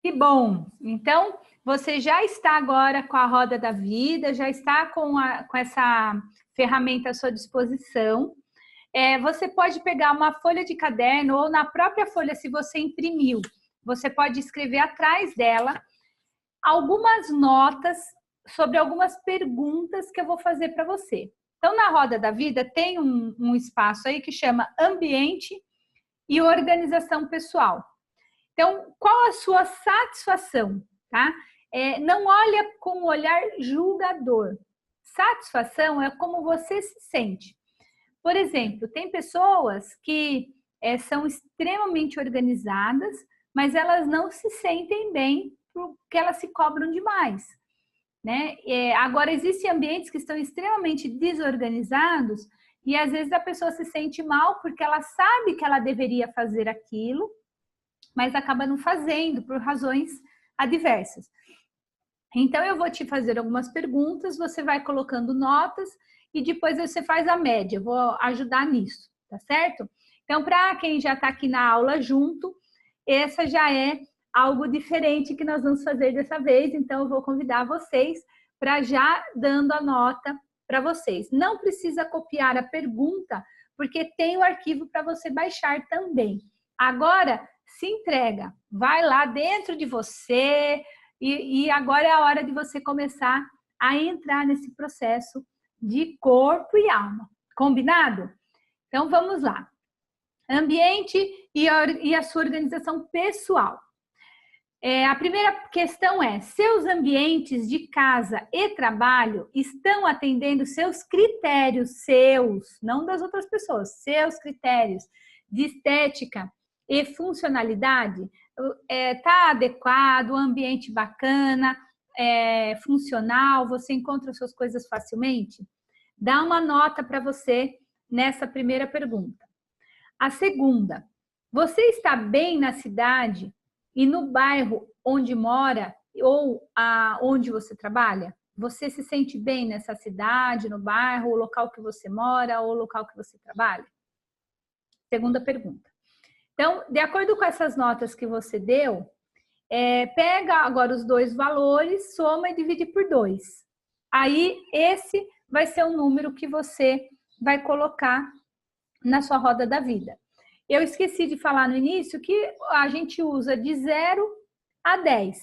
Que bom! Então, você já está agora com a roda da vida, já está com essa ferramenta à sua disposição. Você pode pegar uma folha de caderno ou na própria folha, se você imprimiu, você pode escrever atrás dela algumas notas sobre algumas perguntas que eu vou fazer para você. Então, na roda da vida, tem um espaço aí que chama ambiente e organização pessoal. Então, qual a sua satisfação, tá? Não olha com um olhar julgador. Satisfação é como você se sente. Por exemplo, tem pessoas que são extremamente organizadas, mas elas não se sentem bem porque elas se cobram demais, né? Agora, existem ambientes que estão extremamente desorganizados e às vezes a pessoa se sente mal porque ela sabe que ela deveria fazer aquilo, mas acaba não fazendo por razões adversas. Então, eu vou te fazer algumas perguntas, você vai colocando notas e depois você faz a média. Eu vou ajudar nisso, tá certo? Então, para quem já está aqui na aula junto, essa já é algo diferente que nós vamos fazer dessa vez. Então, eu vou convidar vocês para já dando a nota para vocês. Não precisa copiar a pergunta, porque tem o arquivo para você baixar também. Agora, se entrega, vai lá dentro de você e agora é a hora de você começar a entrar nesse processo de corpo e alma. Combinado? Então, vamos lá. Ambiente e a sua organização pessoal. A primeira questão é: seus ambientes de casa e trabalho estão atendendo seus critérios, seus, não das outras pessoas, seus critérios de estética e funcionalidade? Está adequado, o ambiente bacana, funcional, você encontra as suas coisas facilmente? Dá uma nota para você nessa primeira pergunta. A segunda: você está bem na cidade e no bairro onde mora ou onde você trabalha? Você se sente bem nessa cidade, no bairro, o local que você mora ou o local que você trabalha? Segunda pergunta. Então, de acordo com essas notas que você deu, pega agora os dois valores, soma e divide por 2. Aí, esse vai ser o número que você vai colocar na sua roda da vida. Eu esqueci de falar no início que a gente usa de 0 a 10.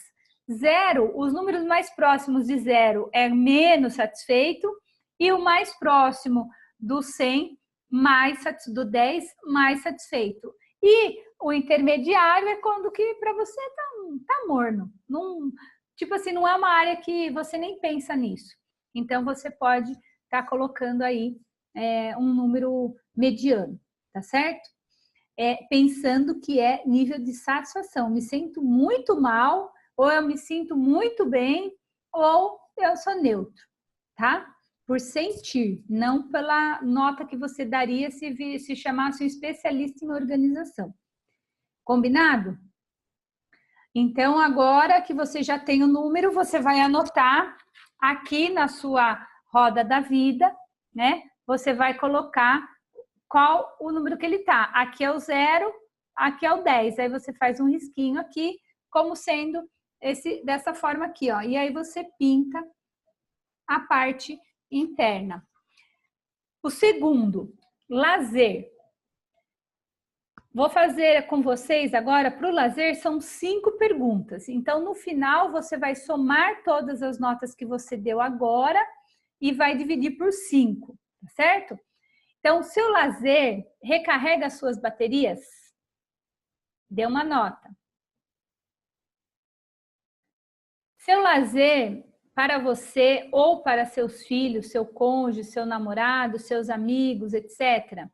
0, os números mais próximos de 0 é menos satisfeito e o mais próximo do 100, do 10, mais satisfeito. E o intermediário é quando que para você tá morno. Não, tipo assim, não é uma área que você nem pensa nisso. Então, você pode estar colocando aí um número mediano, tá certo? Pensando que é nível de satisfação. Me sinto muito mal, ou eu me sinto muito bem, ou eu sou neutro, tá? Por sentir, não pela nota que você daria se chamasse um especialista em organização. Combinado? Então, agora que você já tem o número, você vai anotar aqui na sua roda da vida, né? Você vai colocar qual o número que ele está. Aqui é o 0, aqui é o 10. Aí você faz um risquinho aqui, como sendo dessa forma aqui, ó. E aí você pinta a parte interna. O segundo, lazer. Vou fazer com vocês agora, para o lazer, são 5 perguntas. Então, no final, você vai somar todas as notas que você deu agora e vai dividir por 5, tá certo? Então, seu lazer recarrega as suas baterias? Dê uma nota. Seu lazer para você ou para seus filhos, seu cônjuge, seu namorado, seus amigos, etc.,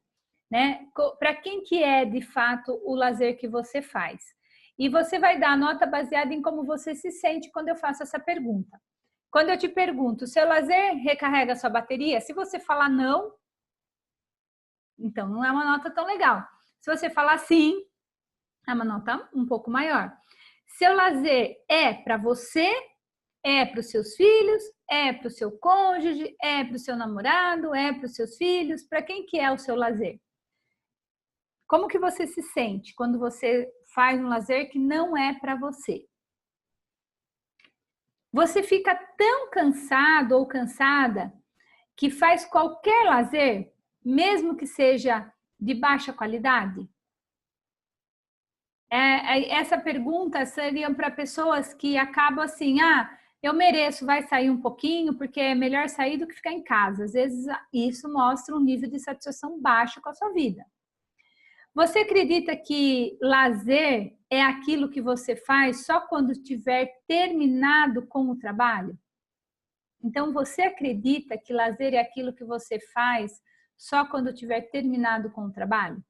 né? Para quem que é, de fato, o lazer que você faz? E você vai dar a nota baseada em como você se sente quando eu faço essa pergunta. Quando eu te pergunto, seu lazer recarrega a sua bateria? Se você falar não, então não é uma nota tão legal. Se você falar sim, é uma nota um pouco maior. Seu lazer é para você, é para os seus filhos, é para o seu cônjuge, é para o seu namorado, é para os seus filhos, para quem que é o seu lazer? Como que você se sente quando você faz um lazer que não é para você? Você fica tão cansado ou cansada que faz qualquer lazer, mesmo que seja de baixa qualidade? Essa pergunta seria para pessoas que acabam assim, eu mereço, vai sair um pouquinho, porque é melhor sair do que ficar em casa. Às vezes isso mostra um nível de satisfação baixo com a sua vida. Você acredita que lazer é aquilo que você faz só quando tiver terminado com o trabalho? Então, você acredita que lazer é aquilo que você faz só quando tiver terminado com o trabalho?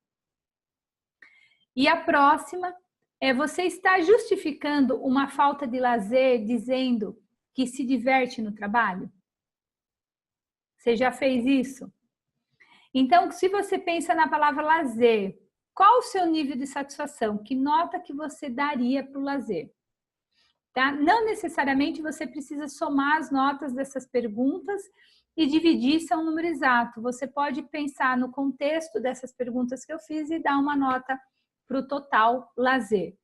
E a próxima é: você está justificando uma falta de lazer dizendo que se diverte no trabalho? Você já fez isso? Então, se você pensa na palavra lazer, qual o seu nível de satisfação? Que nota que você daria para o lazer? Tá? Não necessariamente você precisa somar as notas dessas perguntas e dividir isso a um número exato. Você pode pensar no contexto dessas perguntas que eu fiz e dar uma nota para o total lazer.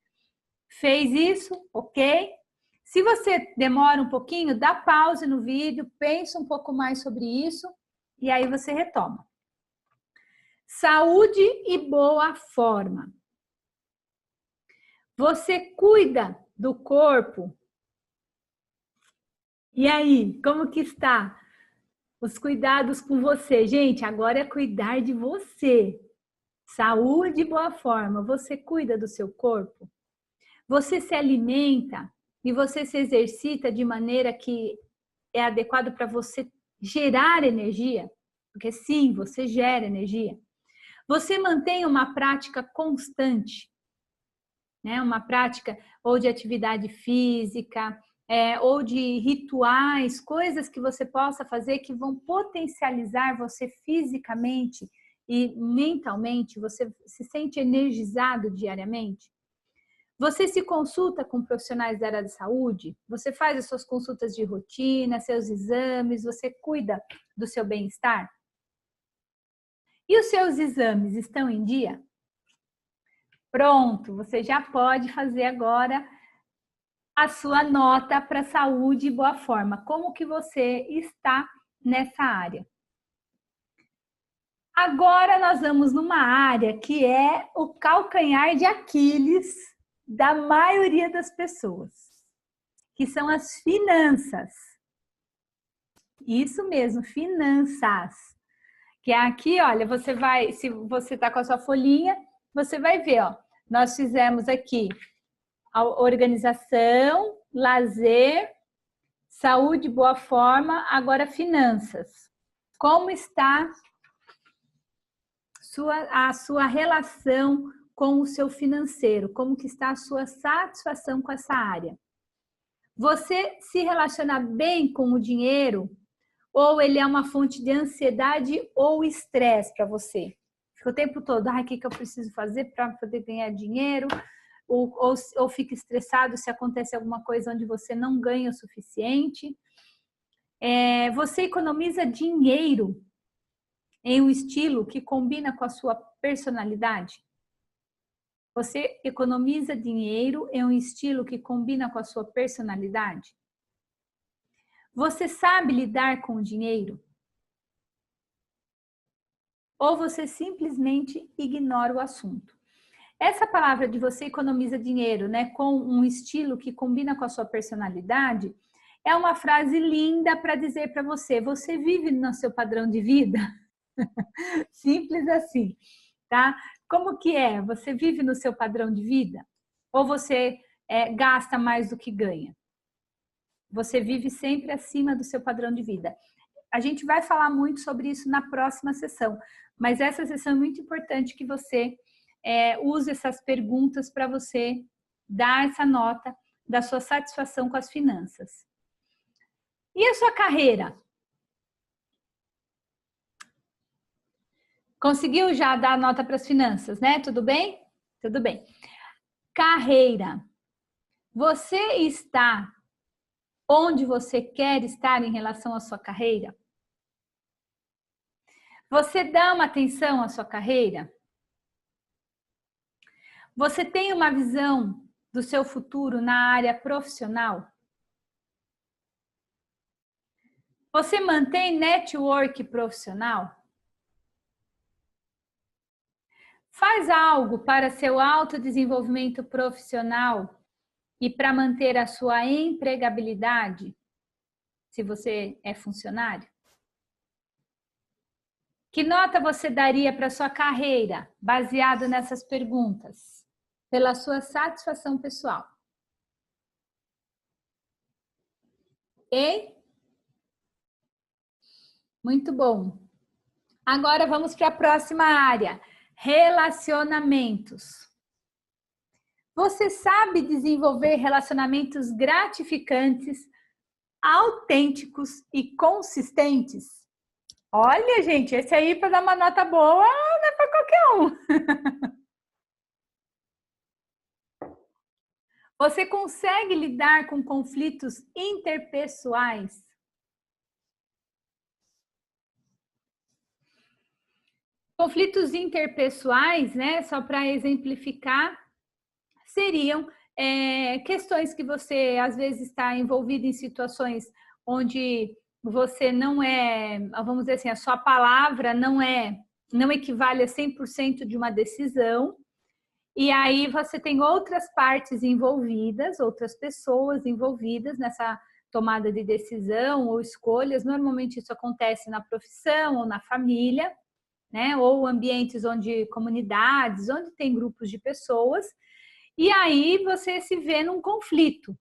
Fez isso? Ok? Se você demora um pouquinho, dá pause no vídeo, pensa um pouco mais sobre isso e aí você retoma. Saúde e boa forma. Você cuida do corpo? E aí, como que está os cuidados com você? Gente, agora é cuidar de você. Saúde e boa forma. Você cuida do seu corpo? Você se alimenta e você se exercita de maneira que é adequado para você gerar energia? Porque sim, você gera energia. Você mantém uma prática constante, né? Uma prática ou de atividade física, ou de rituais, coisas que você possa fazer que vão potencializar você fisicamente e mentalmente. Você se sente energizado diariamente? Você se consulta com profissionais da área de saúde? Você faz as suas consultas de rotina, seus exames, você cuida do seu bem-estar? E os seus exames estão em dia? Pronto, você já pode fazer agora a sua nota para saúde e boa forma. Como que você está nessa área? Agora nós vamos numa área que é o calcanhar de Aquiles da maioria das pessoas, que são as finanças. Isso mesmo, finanças. Que é aqui, olha, você vai, se você está com a sua folhinha, você vai ver, ó, nós fizemos aqui a organização, lazer, saúde, boa forma, agora finanças. Como está a sua relação com o seu financeiro? Como que está a sua satisfação com essa área? Você se relaciona bem com o dinheiro? Ou ele é uma fonte de ansiedade ou estresse para você? Fica o tempo todo, o que eu preciso fazer para poder ganhar dinheiro? Ou fica estressado se acontece alguma coisa onde você não ganha o suficiente? Você economiza dinheiro em um estilo que combina com a sua personalidade? Você economiza dinheiro em um estilo que combina com a sua personalidade? Você sabe lidar com o dinheiro? Ou você simplesmente ignora o assunto? Essa palavra de você economiza dinheiro, né, com um estilo que combina com a sua personalidade, é uma frase linda para dizer para você: você vive no seu padrão de vida? Simples assim, tá? Como que é? Você vive no seu padrão de vida? Ou você gasta mais do que ganha? Você vive sempre acima do seu padrão de vida. A gente vai falar muito sobre isso na próxima sessão, mas essa sessão é muito importante que você use essas perguntas para você dar essa nota da sua satisfação com as finanças. E a sua carreira? Conseguiu já dar nota para as finanças, né? Tudo bem? Tudo bem. Carreira. Você está onde você quer estar em relação à sua carreira? Você dá uma atenção à sua carreira? Você tem uma visão do seu futuro na área profissional? Você mantém network profissional? Faz algo para seu autodesenvolvimento profissional e para manter a sua empregabilidade, se você é funcionário? Que nota você daria para sua carreira, baseado nessas perguntas, pela sua satisfação pessoal? Ok? Muito bom. Agora vamos para a próxima área, relacionamentos. Você sabe desenvolver relacionamentos gratificantes, autênticos e consistentes? Olha, gente, esse aí para dar uma nota boa não é para qualquer um. Você consegue lidar com conflitos interpessoais? Conflitos interpessoais, né? Só para exemplificar, seriam questões que você às vezes está envolvido em situações onde você não é, vamos dizer assim, a sua palavra não equivale a 100% de uma decisão, e aí você tem outras partes envolvidas, outras pessoas envolvidas nessa tomada de decisão ou escolhas. Normalmente isso acontece na profissão ou na família, né? Ou ambientes onde comunidades, onde tem grupos de pessoas. E aí você se vê num conflito.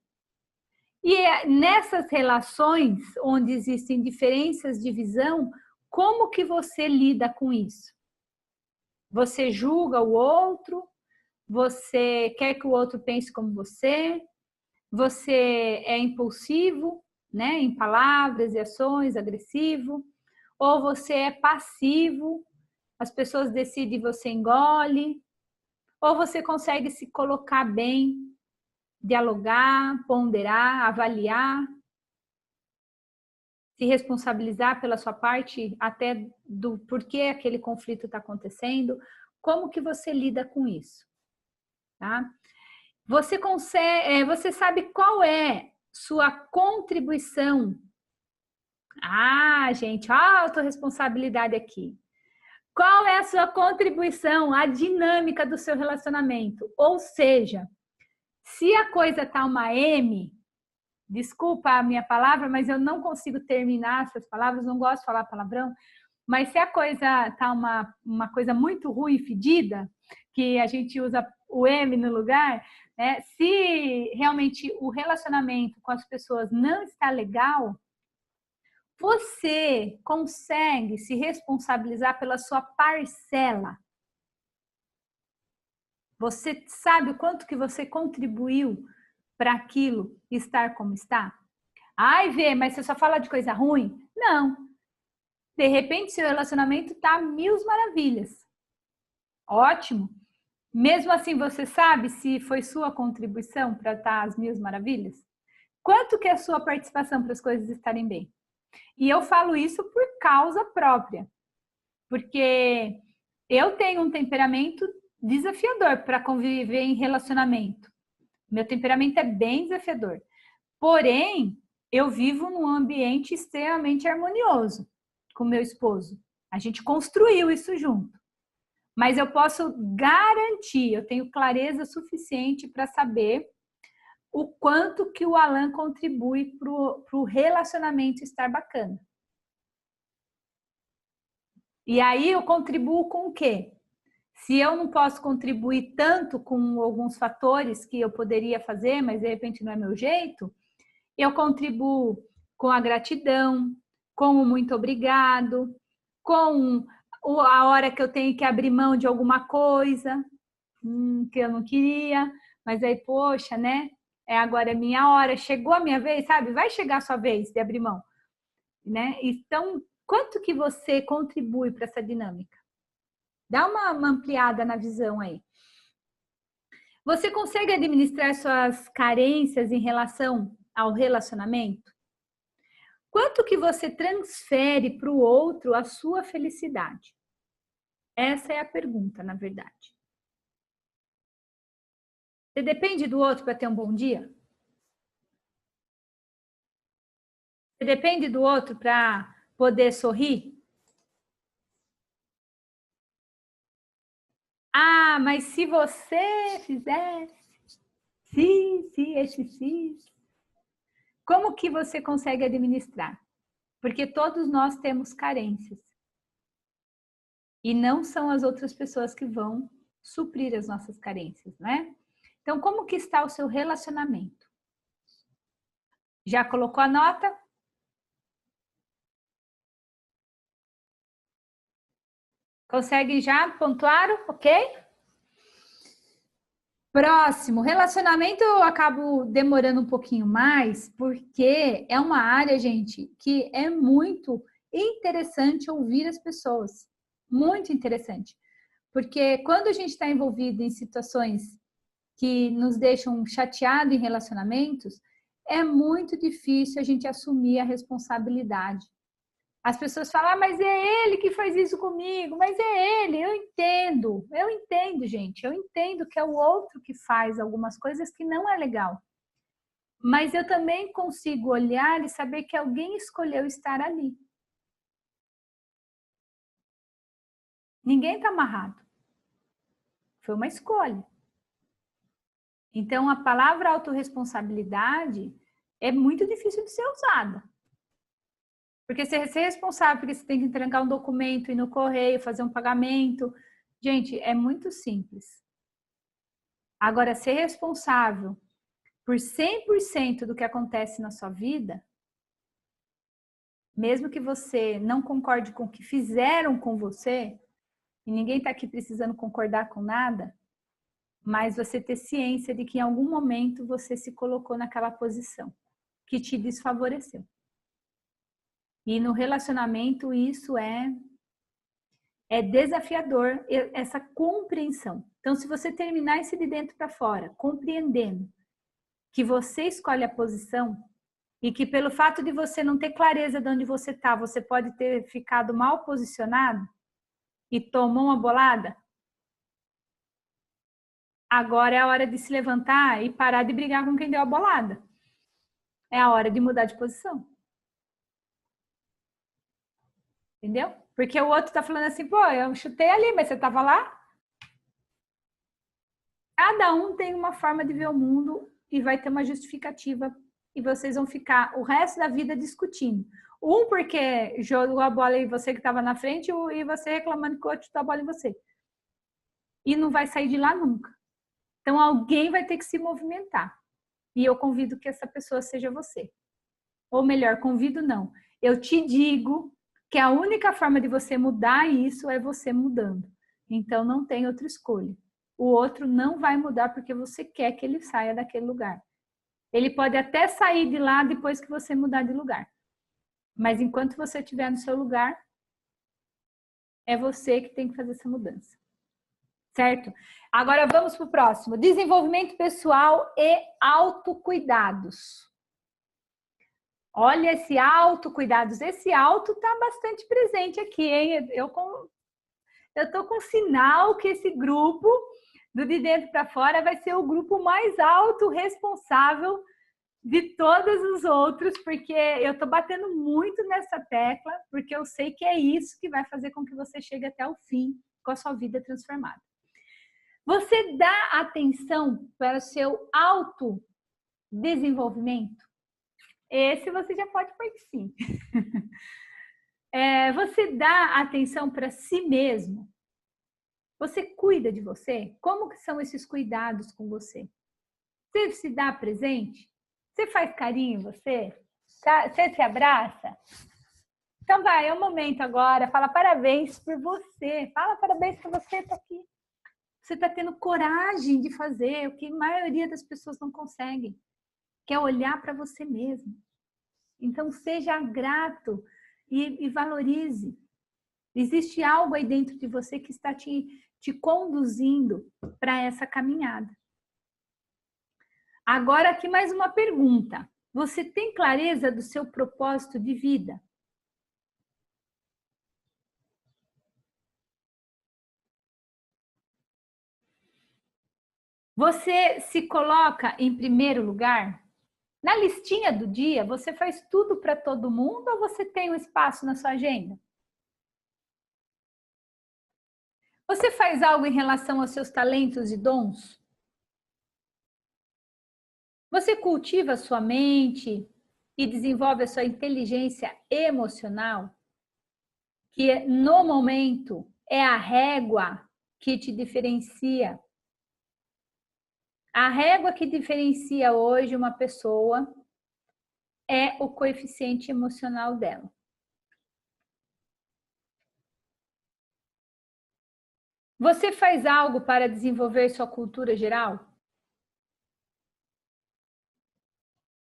E nessas relações onde existem diferenças de visão, como que você lida com isso? Você julga o outro? Você quer que o outro pense como você? Você é impulsivo, né, em palavras e ações, agressivo? Ou você é passivo? As pessoas decidem e você engole? Ou você consegue se colocar bem, dialogar, ponderar, avaliar, se responsabilizar pela sua parte, até do porquê aquele conflito está acontecendo? Como que você lida com isso? Tá? Você consegue, você sabe qual é sua contribuição? Ah, gente, a autorresponsabilidade aqui. Qual é a sua contribuição à dinâmica do seu relacionamento? Ou seja, se a coisa tá uma M, desculpa a minha palavra, mas eu não consigo terminar essas palavras, não gosto de falar palavrão, mas se a coisa tá uma coisa muito ruim, fedida, que a gente usa o M no lugar, né? Se realmente o relacionamento com as pessoas não está legal, você consegue se responsabilizar pela sua parcela. Você sabe o quanto que você contribuiu para aquilo estar como está? Ai, Vê, mas você só fala de coisa ruim? Não. De repente, seu relacionamento está mil maravilhas. Ótimo. Mesmo assim, você sabe se foi sua contribuição para estar às mil maravilhas? Quanto que é a sua participação para as coisas estarem bem? E eu falo isso por causa própria, porque eu tenho um temperamento desafiador para conviver em relacionamento. Meu temperamento é bem desafiador. Porém, eu vivo num ambiente extremamente harmonioso com meu esposo. A gente construiu isso junto. Mas eu posso garantir, eu tenho clareza suficiente para saber o quanto que o Alan contribui para o relacionamento estar bacana. E aí eu contribuo com o quê? Se eu não posso contribuir tanto com alguns fatores que eu poderia fazer, mas de repente não é meu jeito, eu contribuo com a gratidão, com o muito obrigado, com a hora que eu tenho que abrir mão de alguma coisa que eu não queria, mas aí, poxa, né? Agora é minha hora, chegou a minha vez, sabe? Vai chegar a sua vez de abrir mão, né? Então, quanto que você contribui para essa dinâmica? Dá uma ampliada na visão aí. Você consegue administrar suas carências em relação ao relacionamento? Quanto que você transfere para o outro a sua felicidade? Essa é a pergunta, na verdade. Você depende do outro para ter um bom dia? Você depende do outro para poder sorrir? Ah, mas se você fizesse, sim, esse sim. Como que você consegue administrar? Porque todos nós temos carências. E não são as outras pessoas que vão suprir as nossas carências, né? Então, como que está o seu relacionamento? Já colocou a nota? Consegue já pontuar? Ok? Próximo, relacionamento eu acabo demorando um pouquinho mais, porque é uma área, gente, que é muito interessante ouvir as pessoas. Muito interessante. Porque quando a gente está envolvido em situações que nos deixam chateados em relacionamentos, é muito difícil a gente assumir a responsabilidade. As pessoas falam, ah, mas é ele que faz isso comigo, mas é ele, eu entendo, gente, eu entendo que é o outro que faz algumas coisas que não é legal. Mas eu também consigo olhar e saber que alguém escolheu estar ali. Ninguém está amarrado. Foi uma escolha. Então, a palavra autorresponsabilidade é muito difícil de ser usada. Porque você é responsável, porque você tem que entregar um documento, ir no correio, fazer um pagamento. Gente, é muito simples. Agora, ser responsável por 100% do que acontece na sua vida, mesmo que você não concorde com o que fizeram com você, e ninguém está aqui precisando concordar com nada, mas você ter ciência de que em algum momento você se colocou naquela posição que te desfavoreceu. E no relacionamento isso é desafiador, essa compreensão. Então, se você terminar isso de dentro para fora, compreendendo que você escolhe a posição e que pelo fato de você não ter clareza de onde você está, você pode ter ficado mal posicionado e tomou uma bolada, agora é a hora de se levantar e parar de brigar com quem deu a bolada. É a hora de mudar de posição. Entendeu? Porque o outro tá falando assim, pô, eu chutei ali, mas você tava lá? Cada um tem uma forma de ver o mundo e vai ter uma justificativa e vocês vão ficar o resto da vida discutindo. Um porque jogou a bola em você que estava na frente e você reclamando que o outro chutou a bola em você. E não vai sair de lá nunca. Então alguém vai ter que se movimentar. E eu convido que essa pessoa seja você. Ou melhor, convido não. Eu te digo que a única forma de você mudar isso é você mudando. Então não tem outra escolha. O outro não vai mudar porque você quer que ele saia daquele lugar. Ele pode até sair de lá depois que você mudar de lugar. Mas enquanto você estiver no seu lugar, é você que tem que fazer essa mudança. Certo? Agora vamos para o próximo. Desenvolvimento pessoal e autocuidados. Olha esse autocuidados. Esse auto está bastante presente aqui, hein? Eu estou com sinal que esse grupo do De Dentro para Fora vai ser o grupo mais autorresponsável de todos os outros, porque eu estou batendo muito nessa tecla, porque eu sei que é isso que vai fazer com que você chegue até o fim com a sua vida transformada. Você dá atenção para o seu autodesenvolvimento? Esse você já pode pôr que sim. Você dá atenção para si mesmo? Você cuida de você? Como que são esses cuidados com você? Você se dá presente? Você faz carinho em você? Você se abraça? Então vai, é o momento agora. Fala parabéns por você. Fala parabéns por você tá aqui. Você está tendo coragem de fazer o que a maioria das pessoas não conseguem, que é olhar para você mesmo. Então seja grato e valorize. Existe algo aí dentro de você que está te conduzindo para essa caminhada. Agora aqui mais uma pergunta. Você tem clareza do seu propósito de vida? Você se coloca em primeiro lugar? Na listinha do dia, você faz tudo para todo mundo ou você tem um espaço na sua agenda? Você faz algo em relação aos seus talentos e dons? Você cultiva a sua mente e desenvolve a sua inteligência emocional, que no momento é a régua que te diferencia. A régua que diferencia hoje uma pessoa é o coeficiente emocional dela. Você faz algo para desenvolver sua cultura geral?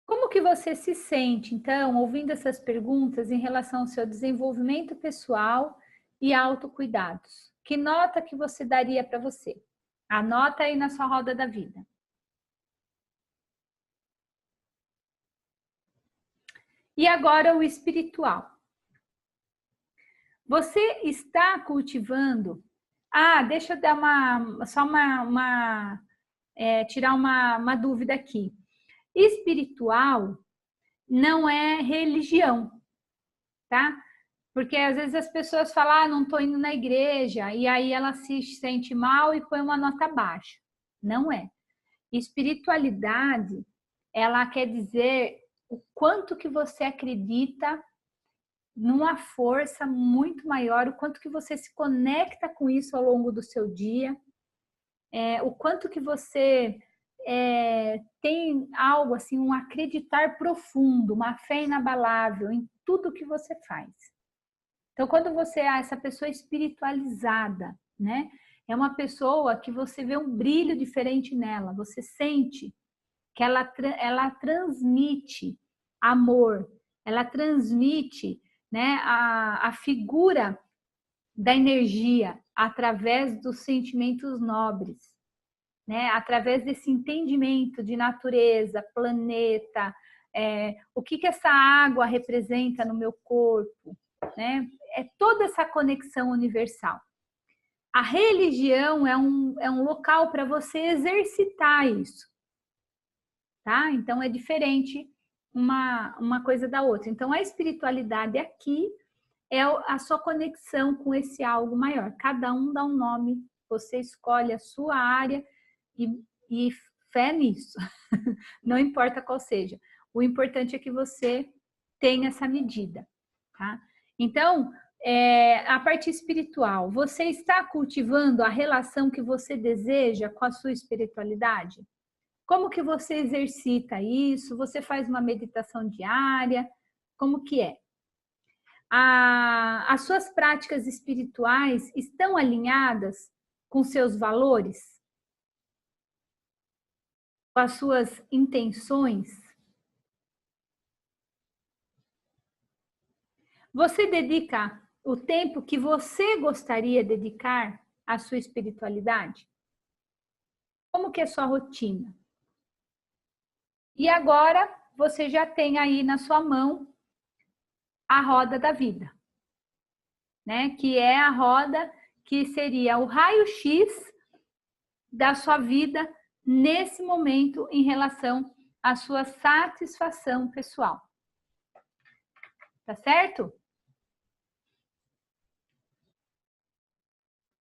Como que você se sente, então, ouvindo essas perguntas em relação ao seu desenvolvimento pessoal e autocuidados? Que nota que você daria para você? Anota aí na sua roda da vida. E agora o espiritual. Você está cultivando... deixa eu dar tirar uma dúvida aqui. Espiritual não é religião, tá? Porque às vezes as pessoas falam, não estou indo na igreja, e aí ela se sente mal e põe uma nota baixa. Não é. Espiritualidade, ela quer dizer o quanto que você acredita numa força muito maior, o quanto que você se conecta com isso ao longo do seu dia, o quanto que você tem algo assim, um acreditar profundo, uma fé inabalável em tudo que você faz. Então, quando você é essa pessoa espiritualizada, né? É uma pessoa que você vê um brilho diferente nela, você sente que ela transmite amor, ela transmite, né, a figura da energia através dos sentimentos nobres, né? Através desse entendimento de natureza, planeta, o que essa água representa no meu corpo, né? É toda essa conexão universal. A religião é um local para você exercitar isso, tá? Então é diferente uma coisa da outra. Então a espiritualidade aqui é a sua conexão com esse algo maior. Cada um dá um nome, você escolhe a sua área e fé nisso. Não importa qual seja. O importante é que você tenha essa medida, tá? Então, a parte espiritual, você está cultivando a relação que você deseja com a sua espiritualidade? Como que você exercita isso? Você faz uma meditação diária? Como que é? As suas práticas espirituais estão alinhadas com seus valores? Com as suas intenções? Você dedica o tempo que você gostaria de dedicar à sua espiritualidade? Como que é a sua rotina? E agora você já tem aí na sua mão a roda da vida, né? Que é a roda que seria o raio-x da sua vida nesse momento em relação à sua satisfação pessoal. Tá certo?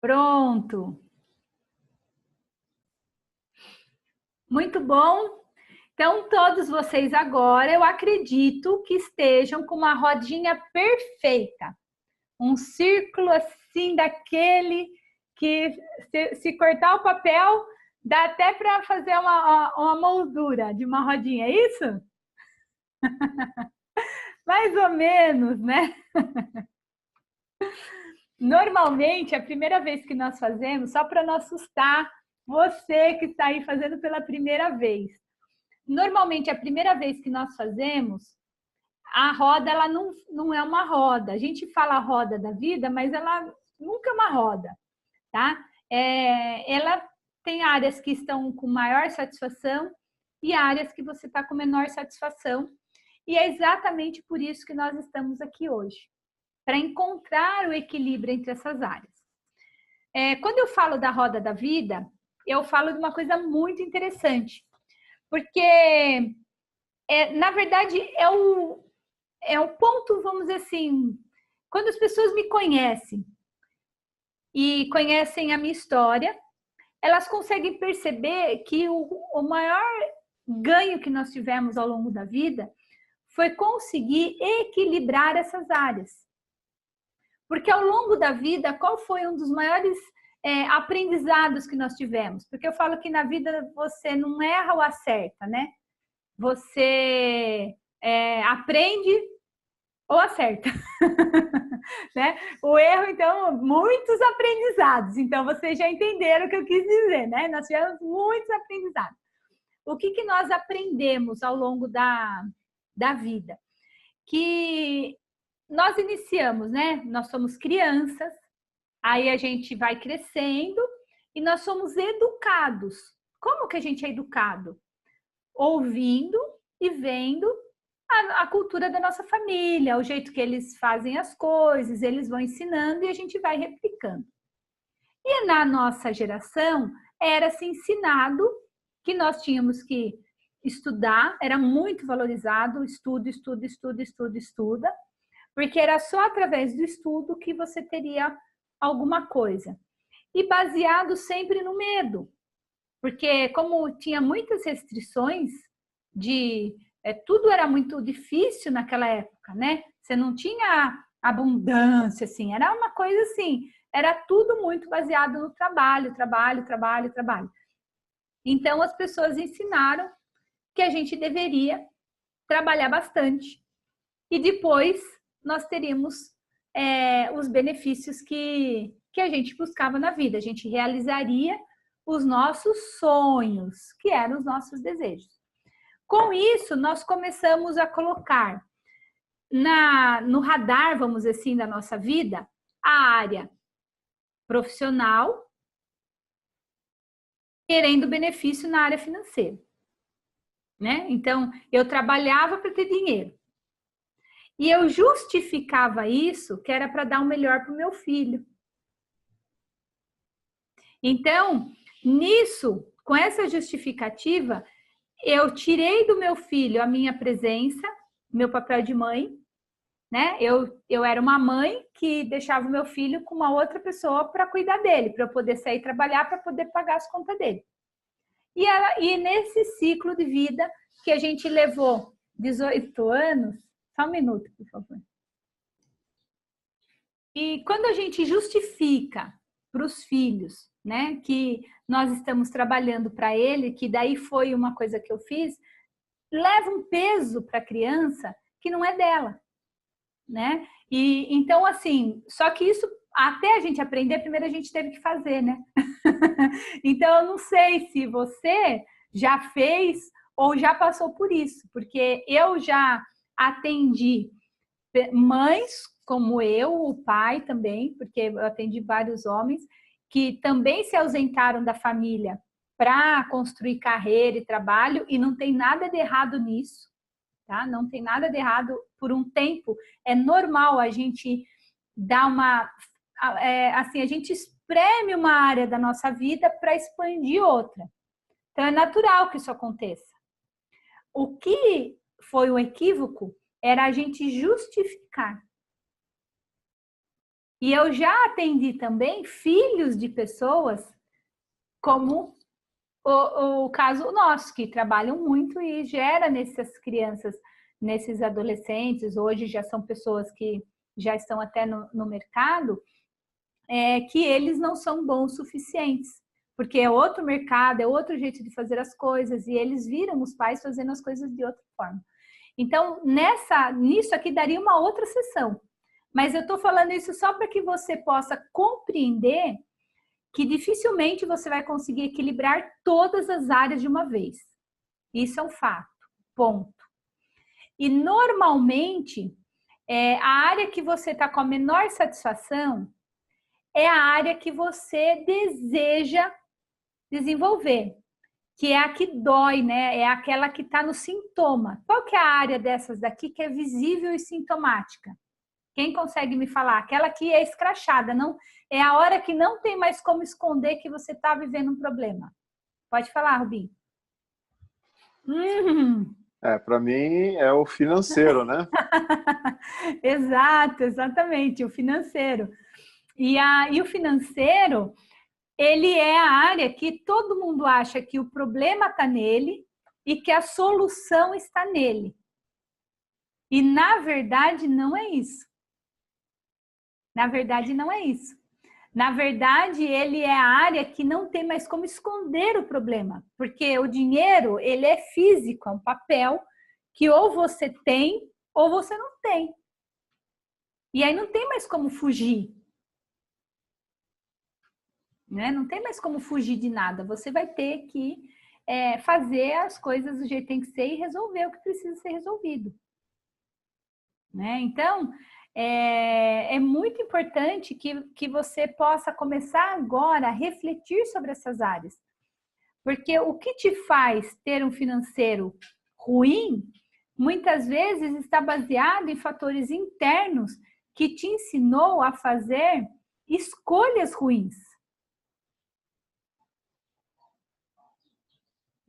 Pronto. Muito bom. Então, todos vocês agora, eu acredito que estejam com uma rodinha perfeita. Um círculo assim, daquele que se cortar o papel, dá até para fazer uma moldura de uma rodinha, é isso? Mais ou menos, né? Normalmente, a primeira vez que nós fazemos, só para não assustar você que está aí fazendo pela primeira vez. Normalmente, a primeira vez que nós fazemos, a roda ela não é uma roda. A gente fala roda da vida, mas ela nunca é uma roda, tá? Ela tem áreas que estão com maior satisfação e áreas que você está com menor satisfação. E é exatamente por isso que nós estamos aqui hoje, para encontrar o equilíbrio entre essas áreas. Quando eu falo da roda da vida, eu falo de uma coisa muito interessante, porque na verdade, é o ponto, vamos dizer assim, quando as pessoas me conhecem e conhecem a minha história, elas conseguem perceber que o maior ganho que nós tivemos ao longo da vida foi conseguir equilibrar essas áreas. Porque ao longo da vida, qual foi um dos maiores aprendizados que nós tivemos? Porque eu falo que na vida você não erra ou acerta, né? Você aprende ou acerta. Né? O erro, então, muitos aprendizados. Então, vocês já entenderam o que eu quis dizer, né? Nós tivemos muitos aprendizados. O que nós aprendemos ao longo da vida? Que nós iniciamos, né? Nós somos crianças, aí a gente vai crescendo e nós somos educados. Como que a gente é educado? Ouvindo e vendo a cultura da nossa família, o jeito que eles fazem as coisas, eles vão ensinando e a gente vai replicando. E na nossa geração, era-se ensinado que nós tínhamos que estudar, era muito valorizado, estuda, porque era só através do estudo que você teria alguma coisa. E baseado sempre no medo, porque como tinha muitas restrições tudo era muito difícil naquela época, né? Você não tinha abundância, assim, era uma coisa assim, era tudo muito baseado no trabalho. Então, as pessoas ensinaram que a gente deveria trabalhar bastante e depois nós teríamos os benefícios que a gente buscava na vida, a gente realizaria os nossos sonhos, que eram os nossos desejos. Com isso, nós começamos a colocar no radar, vamos dizer assim, da nossa vida, a área profissional, querendo benefício na área financeira. Né? Então, eu trabalhava para ter dinheiro. E eu justificava isso, que era para dar o melhor para o meu filho. Então, nisso, com essa justificativa, eu tirei do meu filho a minha presença, meu papel de mãe, né? Eu era uma mãe que deixava o meu filho com uma outra pessoa para cuidar dele, para eu poder sair trabalhar, para poder pagar as contas dele. E nesse ciclo de vida que a gente levou 18 anos, só um minuto, por favor. E quando a gente justifica para os filhos, né, que nós estamos trabalhando para ele, que daí foi uma coisa que eu fiz, leva um peso para a criança que não é dela, né? E então assim, só que isso até a gente aprender, primeiro a gente teve que fazer, né? Então eu não sei se você já fez ou já passou por isso, porque eu já atendi mães como eu, o pai também, porque eu atendi vários homens que também se ausentaram da família para construir carreira e trabalho, e não tem nada de errado nisso, tá? Não tem nada de errado por um tempo. É normal a gente dar assim, a gente espreme uma área da nossa vida para expandir outra. Então é natural que isso aconteça. O que foi um equívoco era a gente justificar. E eu já atendi também filhos de pessoas como o caso nosso, que trabalham muito e gera nessas crianças, nesses adolescentes, hoje já são pessoas que já estão até no mercado, que eles não são bons suficientes, porque é outro mercado, é outro jeito de fazer as coisas, e eles viram os pais fazendo as coisas de outra forma. Então, nisso aqui daria uma outra sessão, mas eu estou falando isso só para que você possa compreender que dificilmente você vai conseguir equilibrar todas as áreas de uma vez. Isso é um fato, ponto. E normalmente, a área que você está com a menor satisfação é a área que você deseja desenvolver, que é a que dói, né? É aquela que está no sintoma. Qual que é a área dessas daqui que é visível e sintomática? Quem consegue me falar? Aquela que é escrachada, não é a hora que não tem mais como esconder que você está vivendo um problema. Pode falar, Rubim. Para mim é o financeiro, né? Exato, exatamente, o financeiro. E o financeiro, ele é a área que todo mundo acha que o problema está nele e que a solução está nele. E, na verdade, não é isso. Na verdade, não é isso. Na verdade, ele é a área que não tem mais como esconder o problema, porque o dinheiro, ele é físico, é um papel que ou você tem ou você não tem. E aí não tem mais como fugir. Né? Não tem mais como fugir de nada. Você vai ter que fazer as coisas do jeito que tem que ser e resolver o que precisa ser resolvido. Né? Então, é muito importante que você possa começar agora a refletir sobre essas áreas. Porque o que te faz ter um financeiro ruim, muitas vezes está baseado em fatores internos que te ensinou a fazer escolhas ruins.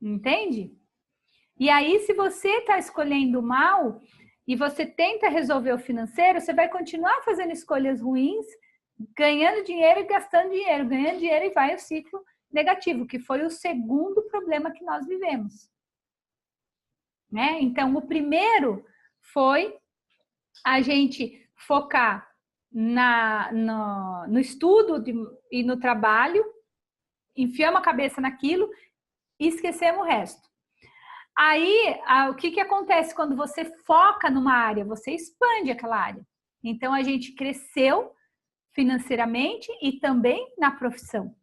Entende? E aí, se você está escolhendo mal e você tenta resolver o financeiro, você vai continuar fazendo escolhas ruins, ganhando dinheiro e gastando dinheiro, ganhando dinheiro e vai o ciclo negativo, que foi o segundo problema que nós vivemos. Né? Então, o primeiro foi a gente focar no estudo e no trabalho, enfiamos a cabeça naquilo e esquecemos o resto. Aí, o que acontece quando você foca numa área? Você expande aquela área. Então, a gente cresceu financeiramente e também na profissão.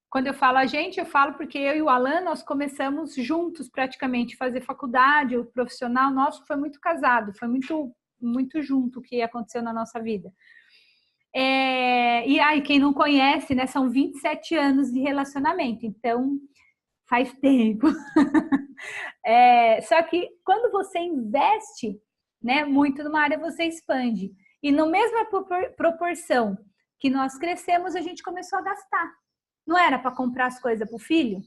Quando eu falo a gente, eu falo porque eu e o Alan, nós começamos juntos praticamente fazer faculdade, o profissional nosso foi muito casado, foi muito junto o que aconteceu na nossa vida. E aí, quem não conhece, né, são 27 anos de relacionamento, então faz tempo. Só que quando você investe, né, muito numa área, você expande. E na mesma proporção que nós crescemos, a gente começou a gastar. Não era para comprar as coisas para o filho?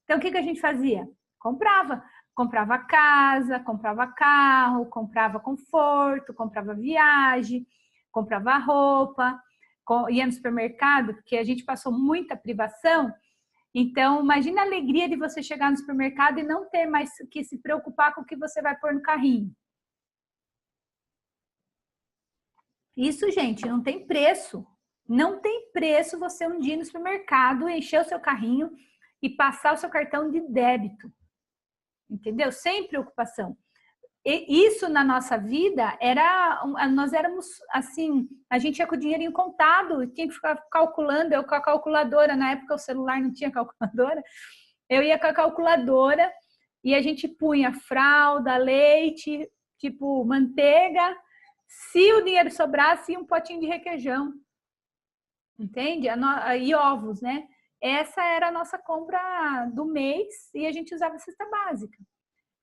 Então, o que a gente fazia? Comprava. Comprava casa, comprava carro, comprava conforto, comprava viagem, comprava roupa, ia no supermercado, porque a gente passou muita privação. Então, imagina a alegria de você chegar no supermercado e não ter mais que se preocupar com o que você vai pôr no carrinho. Isso, gente, não tem preço. Não tem preço você um dia ir no supermercado, encher o seu carrinho e passar o seu cartão de débito. Entendeu? Sem preocupação. E isso na nossa vida nós éramos assim, a gente ia com o dinheirinho contado, tinha que ficar calculando, eu com a calculadora, na época o celular não tinha calculadora, eu ia com a calculadora e a gente punha fralda, leite, tipo manteiga, se o dinheiro sobrasse, um potinho de requeijão, entende? E ovos, né? Essa era a nossa compra do mês e a gente usava a cesta básica.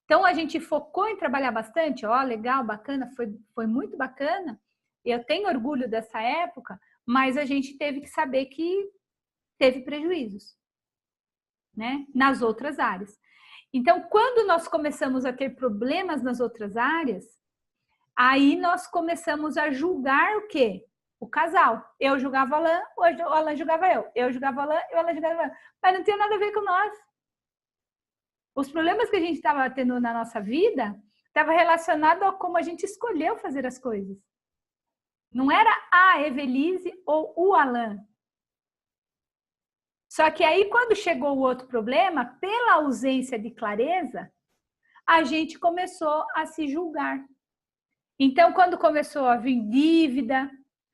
Então, a gente focou em trabalhar bastante, legal, bacana, foi muito bacana. Eu tenho orgulho dessa época, mas a gente teve que saber que teve prejuízos, né, nas outras áreas. Então, quando nós começamos a ter problemas nas outras áreas, aí nós começamos a julgar o quê? O casal. Eu julgava o Alan, o Alan julgava eu. Eu julgava o Alan, o Alan julgava o Alan. Mas não tinha nada a ver com nós. Os problemas que a gente estava tendo na nossa vida estava relacionado a como a gente escolheu fazer as coisas. Não era a Evelise ou o Alan. Só que aí, quando chegou o outro problema, pela ausência de clareza, a gente começou a se julgar. Então, quando começou a vir dívida,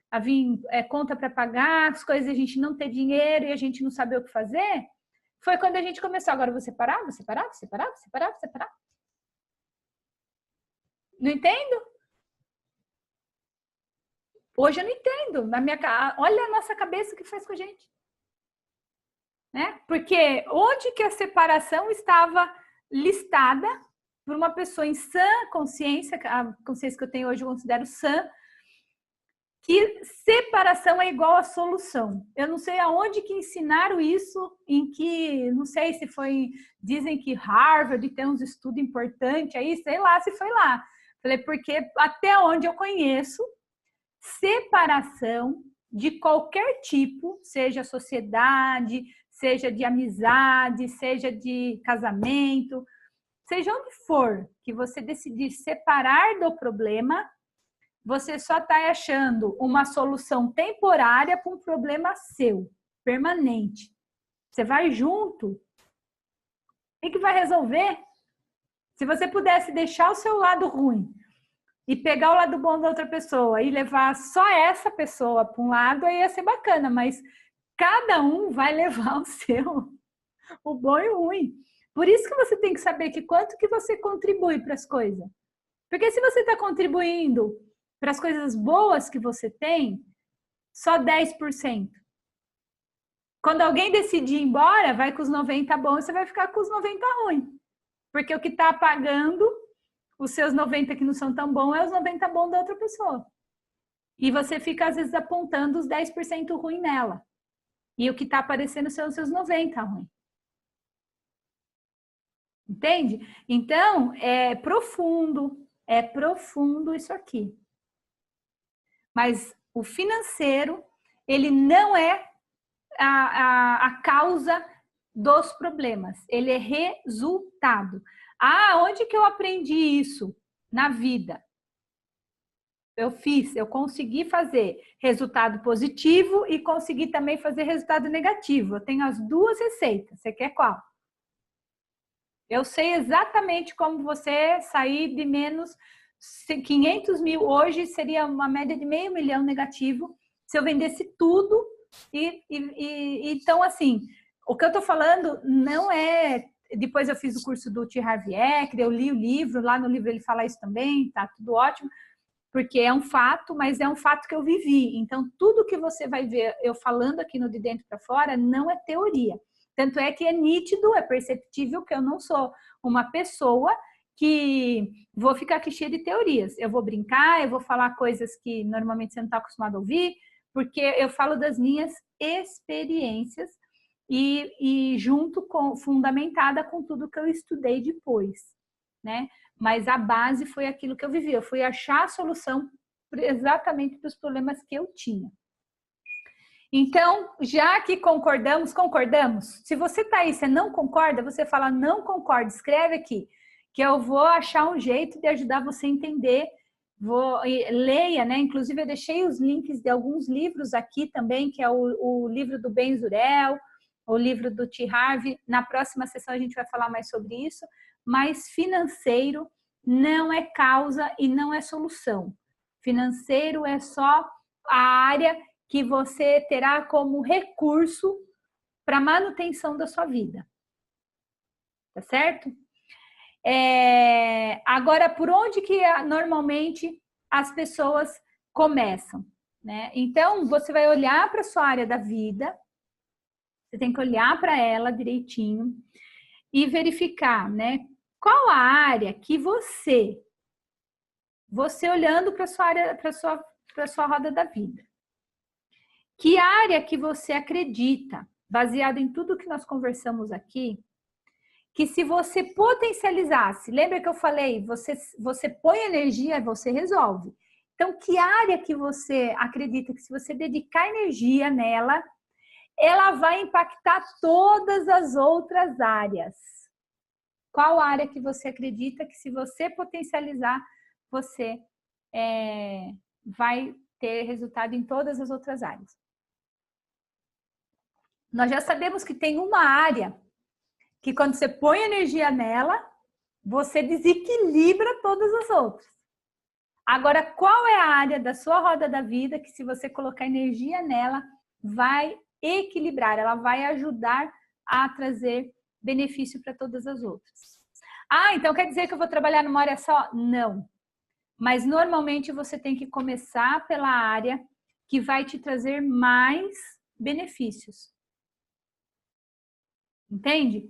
a vir conta para pagar, as coisas a gente não ter dinheiro e a gente não saber o que fazer, foi quando a gente começou. Agora você parar, você parar, você parar, você parar, você parar. Não entendo? Hoje eu não entendo. Olha a nossa cabeça que faz com a gente. Né? Porque onde que a separação estava listada por uma pessoa em sã consciência, a consciência que eu tenho hoje eu considero sã, que separação é igual a solução. Eu não sei aonde que ensinaram isso, em que, não sei se foi, dizem que Harvard tem uns estudos importantes aí, sei lá se foi lá. Falei, porque até onde eu conheço, separação de qualquer tipo, seja sociedade, seja de amizade, seja de casamento, seja onde for, que você decidir separar do problema, você só está achando uma solução temporária para um problema seu, permanente. Você vai junto, o que vai resolver? Se você pudesse deixar o seu lado ruim e pegar o lado bom da outra pessoa e levar só essa pessoa para um lado, aí ia ser bacana, mas cada um vai levar o seu, o bom e o ruim. Por isso que você tem que saber que quanto que você contribui para as coisas. Porque se você está contribuindo para as coisas boas que você tem, só 10%. Quando alguém decidir ir embora, vai com os 90 bons, você vai ficar com os 90 ruins. Porque o que está apagando os seus 90 que não são tão bons é os 90 bons da outra pessoa. E você fica, às vezes, apontando os 10% ruim nela. E o que está aparecendo são os seus 90 ruins. Entende? Então, é profundo isso aqui. Mas o financeiro, ele não é a causa dos problemas, ele é resultado. Ah, onde que eu aprendi isso? Na vida. Eu consegui fazer resultado positivo e consegui também fazer resultado negativo. Eu tenho as duas receitas, você quer qual? Eu sei exatamente como você sair de menos 500 mil. Hoje seria uma média de $500 mil negativo se eu vendesse tudo. Então, assim, o que eu tô falando não é... Depois eu fiz o curso do T. Harv Eker, eu li o livro, lá no livro ele fala isso também, tá tudo ótimo, porque é um fato, mas é um fato que eu vivi. Então, tudo que você vai ver eu falando aqui no De Dentro para Fora não é teoria. Tanto é que é nítido, é perceptível que eu não sou uma pessoa que vou ficar aqui cheia de teorias. Eu vou brincar, eu vou falar coisas que normalmente você não está acostumado a ouvir, porque eu falo das minhas experiências e junto com, fundamentada com tudo que eu estudei depois, né? Mas a base foi aquilo que eu vivi. Eu fui achar a solução exatamente para os problemas que eu tinha. Então, já que concordamos? Se você tá aí, você não concorda, você fala não concordo, escreve aqui, que eu vou achar um jeito de ajudar você a entender. Leia, né? Inclusive, eu deixei os links de alguns livros aqui também, que é o livro do Ben Zurel, o livro do T. Harv. Na próxima sessão a gente vai falar mais sobre isso. Mas financeiro não é causa e não é solução. Financeiro é só a área que você terá como recurso para manutenção da sua vida. Tá certo? Agora, por onde que normalmente as pessoas começam, né? Então, você vai olhar para a sua área da vida, você tem que olhar para ela direitinho e verificar, né? Qual a área que você olhando para a sua área, para sua roda da vida, que área que você acredita, baseado em tudo que nós conversamos aqui, que se você potencializasse, lembra que eu falei, você põe energia e você resolve. Então, que área que você acredita que se você dedicar energia nela, ela vai impactar todas as outras áreas? Qual área que você acredita que se você potencializar, você vai ter resultado em todas as outras áreas? Nós já sabemos que tem uma área que quando você põe energia nela, você desequilibra todas as outras. Agora, qual é a área da sua roda da vida que se você colocar energia nela, vai equilibrar, ela vai ajudar a trazer benefício para todas as outras? Ah, então quer dizer que eu vou trabalhar numa área só? Não. Mas normalmente você tem que começar pela área que vai te trazer mais benefícios. Entende?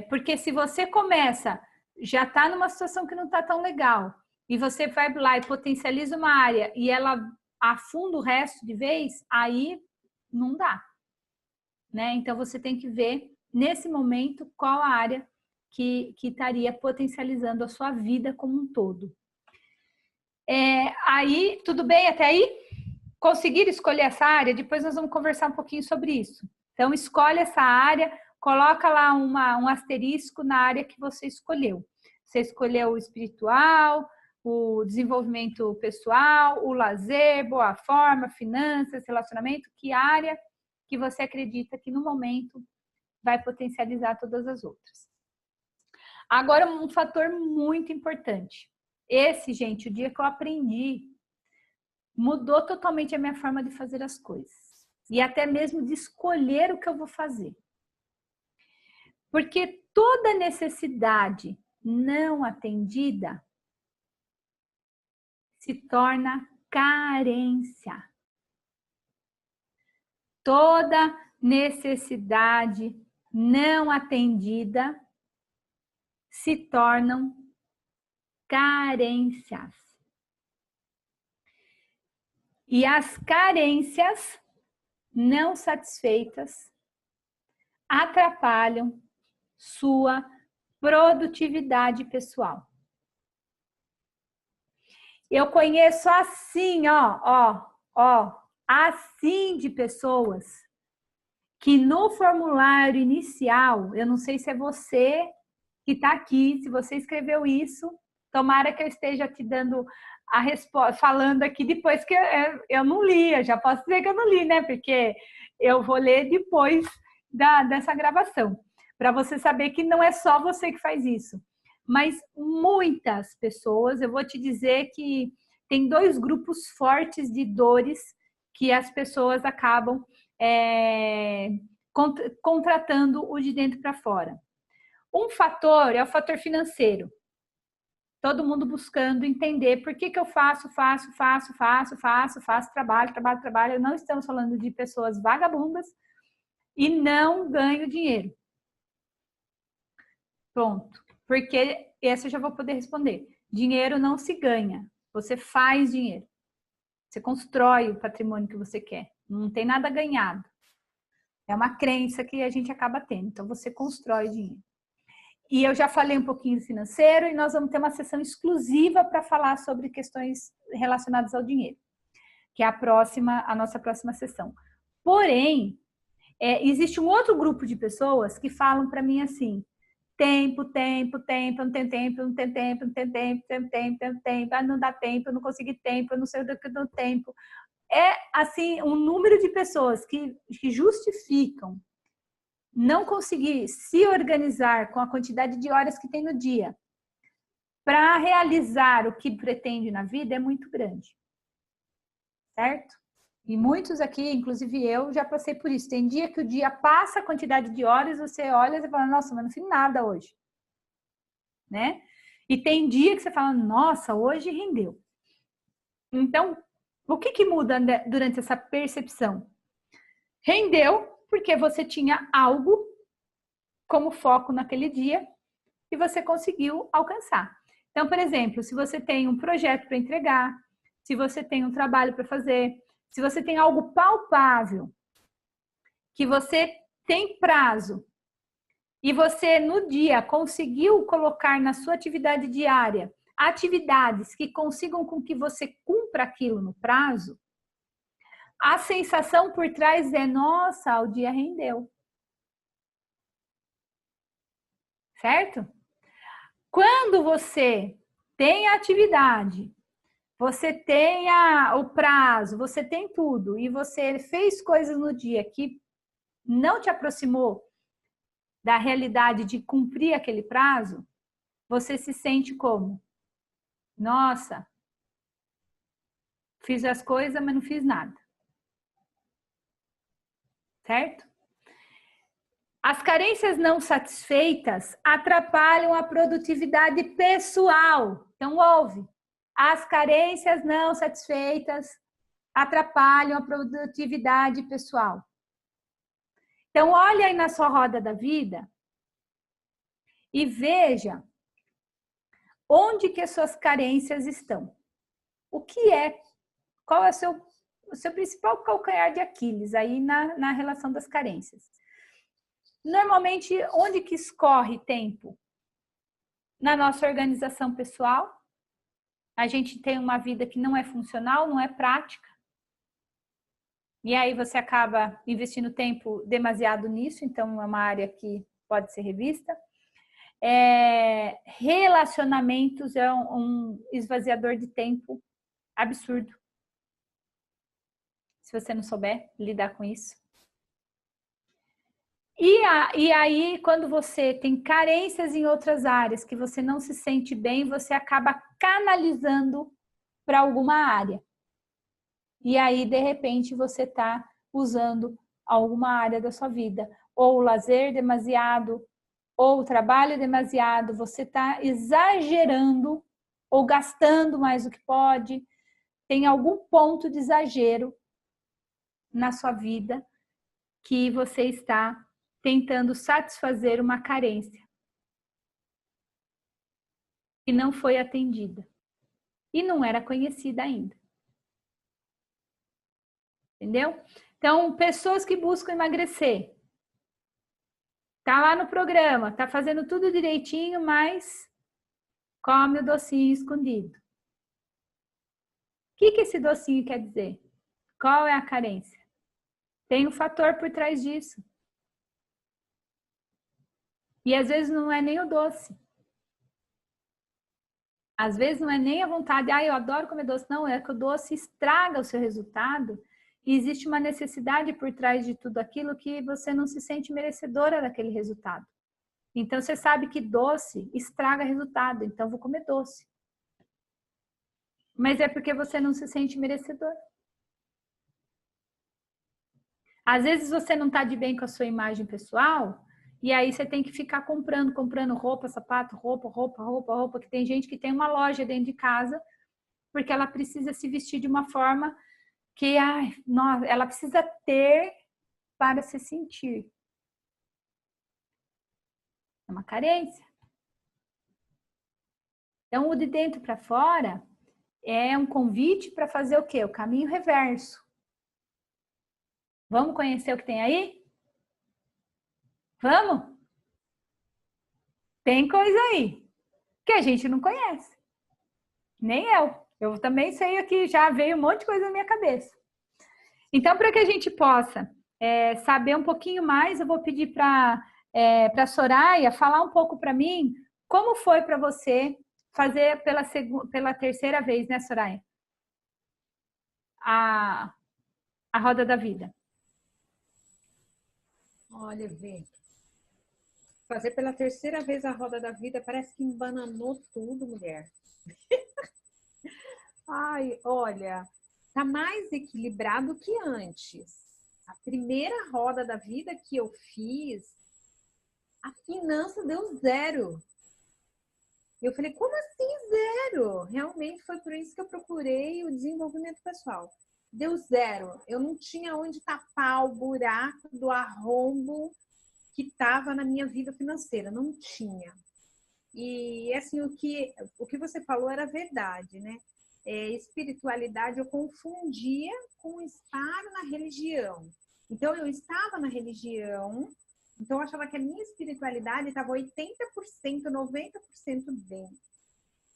Porque se você começa, já está numa situação que não está tão legal, e você vai lá e potencializa uma área e ela afunda o resto de vez, aí não dá, né? Então você tem que ver nesse momento qual a área que estaria potencializando a sua vida como um todo. Aí, tudo bem até aí? Conseguir escolher essa área? Depois nós vamos conversar um pouquinho sobre isso. Então, escolhe essa área, coloca lá um asterisco na área que você escolheu. Você escolheu o espiritual, o desenvolvimento pessoal, o lazer, boa forma, finanças, relacionamento, que área que você acredita que no momento vai potencializar todas as outras. Agora, um fator muito importante. Esse, gente, o dia que eu aprendi, mudou totalmente a minha forma de fazer as coisas. E até mesmo de escolher o que eu vou fazer. Porque toda necessidade não atendida se torna carência. Toda necessidade não atendida se tornam carências. E as carências não satisfeitas atrapalham sua produtividade pessoal. Eu conheço assim, assim de pessoas que no formulário inicial, eu não sei se é você que está aqui, se você escreveu isso, tomara que eu esteja te dando a resposta, falando aqui depois que eu não li, eu já posso dizer que eu não li, né? Porque eu vou ler depois dessa gravação, para você saber que não é só você que faz isso. Mas muitas pessoas, eu vou te dizer que tem 2 grupos fortes de dores que as pessoas acabam contratando o de dentro para fora. Um fator é o fator financeiro. Todo mundo buscando entender por que eu faço trabalho. Não estamos falando de pessoas vagabundas e não ganho dinheiro. Pronto. Porque essa eu já vou poder responder. Dinheiro não se ganha. Você faz dinheiro. Você constrói o patrimônio que você quer. Não tem nada ganhado. É uma crença que a gente acaba tendo. Então, você constrói dinheiro. E eu já falei um pouquinho do financeiro e nós vamos ter uma sessão exclusiva para falar sobre questões relacionadas ao dinheiro, que é a nossa próxima sessão. Porém, existe um outro grupo de pessoas que falam para mim assim: tempo, não tenho tempo, não dá tempo, eu não consegui tempo, eu não sei do que dou tempo. É assim, um número de pessoas que justificam não conseguir se organizar com a quantidade de horas que tem no dia para realizar o que pretende na vida é muito grande. Certo? E muitos aqui, inclusive eu, já passei por isso. Tem dia que o dia passa a quantidade de horas, você olha e fala, nossa, mas não fiz nada hoje. Né? E tem dia que você fala, nossa, hoje rendeu. Então, o que muda durante essa percepção? Rendeu porque você tinha algo como foco naquele dia e você conseguiu alcançar. Então, por exemplo, se você tem um projeto para entregar, se você tem um trabalho para fazer, se você tem algo palpável, que você tem prazo, e você no dia conseguiu colocar na sua atividade diária atividades que consigam com que você cumpra aquilo no prazo, a sensação por trás é, nossa, o dia rendeu. Certo? Quando você tem a atividade, você tem o prazo, você tem tudo, e você fez coisas no dia que não te aproximou da realidade de cumprir aquele prazo, você se sente como? Nossa, fiz as coisas, mas não fiz nada. Certo? As carências não satisfeitas atrapalham a produtividade pessoal. Então, ouve. As carências não satisfeitas atrapalham a produtividade pessoal. Então, olha aí na sua roda da vida e veja onde que as suas carências estão. O que é? Qual é o seu seu principal calcanhar de Aquiles aí na relação das carências. Normalmente, onde que escorre tempo? Na nossa organização pessoal. A gente tem uma vida que não é funcional, não é prática. E aí você acaba investindo tempo demasiado nisso, então é uma área que pode ser revista. Relacionamentos é um esvaziador de tempo absurdo. Se você não souber lidar com isso. E aí, quando você tem carências em outras áreas, que você não se sente bem, você acaba canalizando para alguma área. E aí, de repente, você está usando alguma área da sua vida. Ou o lazer demasiado, ou o trabalho demasiado, você está exagerando ou gastando mais do que pode. Tem algum ponto de exagero na sua vida que você está tentando satisfazer uma carência que não foi atendida e não era conhecida ainda. Entendeu? Então, pessoas que buscam emagrecer, tá lá no programa, tá fazendo tudo direitinho, mas come o docinho escondido. O que esse docinho quer dizer? Qual é a carência? Tem um fator por trás disso. E às vezes não é nem o doce. Às vezes não é nem a vontade, eu adoro comer doce. Não, é que o doce estraga o seu resultado e existe uma necessidade por trás de tudo aquilo que você não se sente merecedora daquele resultado. Então, você sabe que doce estraga resultado, então vou comer doce. Mas é porque você não se sente merecedor. Às vezes você não está de bem com a sua imagem pessoal, e aí você tem que ficar comprando roupa, sapato, roupa, que tem gente que tem uma loja dentro de casa, porque ela precisa se vestir de uma forma que nossa, ela precisa ter para se sentir. É uma carência. Então, o de dentro para fora é um convite para fazer o quê? O caminho reverso. Vamos conhecer o que tem aí? Vamos? Tem coisa aí que a gente não conhece. Nem eu. Eu também sei aqui, já veio um monte de coisa na minha cabeça. Então, para que a gente possa saber um pouquinho mais, eu vou pedir para a Soraya falar um pouco para mim como foi para você fazer pela terceira vez, né, Soraya? A roda da vida. Olha, Vê, fazer pela terceira vez a roda da vida parece que embananou tudo, mulher. Ai, olha, tá mais equilibrado que antes. A primeira roda da vida que eu fiz, a finança deu zero. Eu falei, como assim zero? Realmente foi por isso que eu procurei o desenvolvimento pessoal. Deu zero. Eu não tinha onde tapar o buraco do arrombo que estava na minha vida financeira. Não tinha. E assim, o que você falou era verdade, né? Espiritualidade eu confundia com estar na religião. Então, eu estava na religião, então eu achava que a minha espiritualidade estava 80%, 90% bem.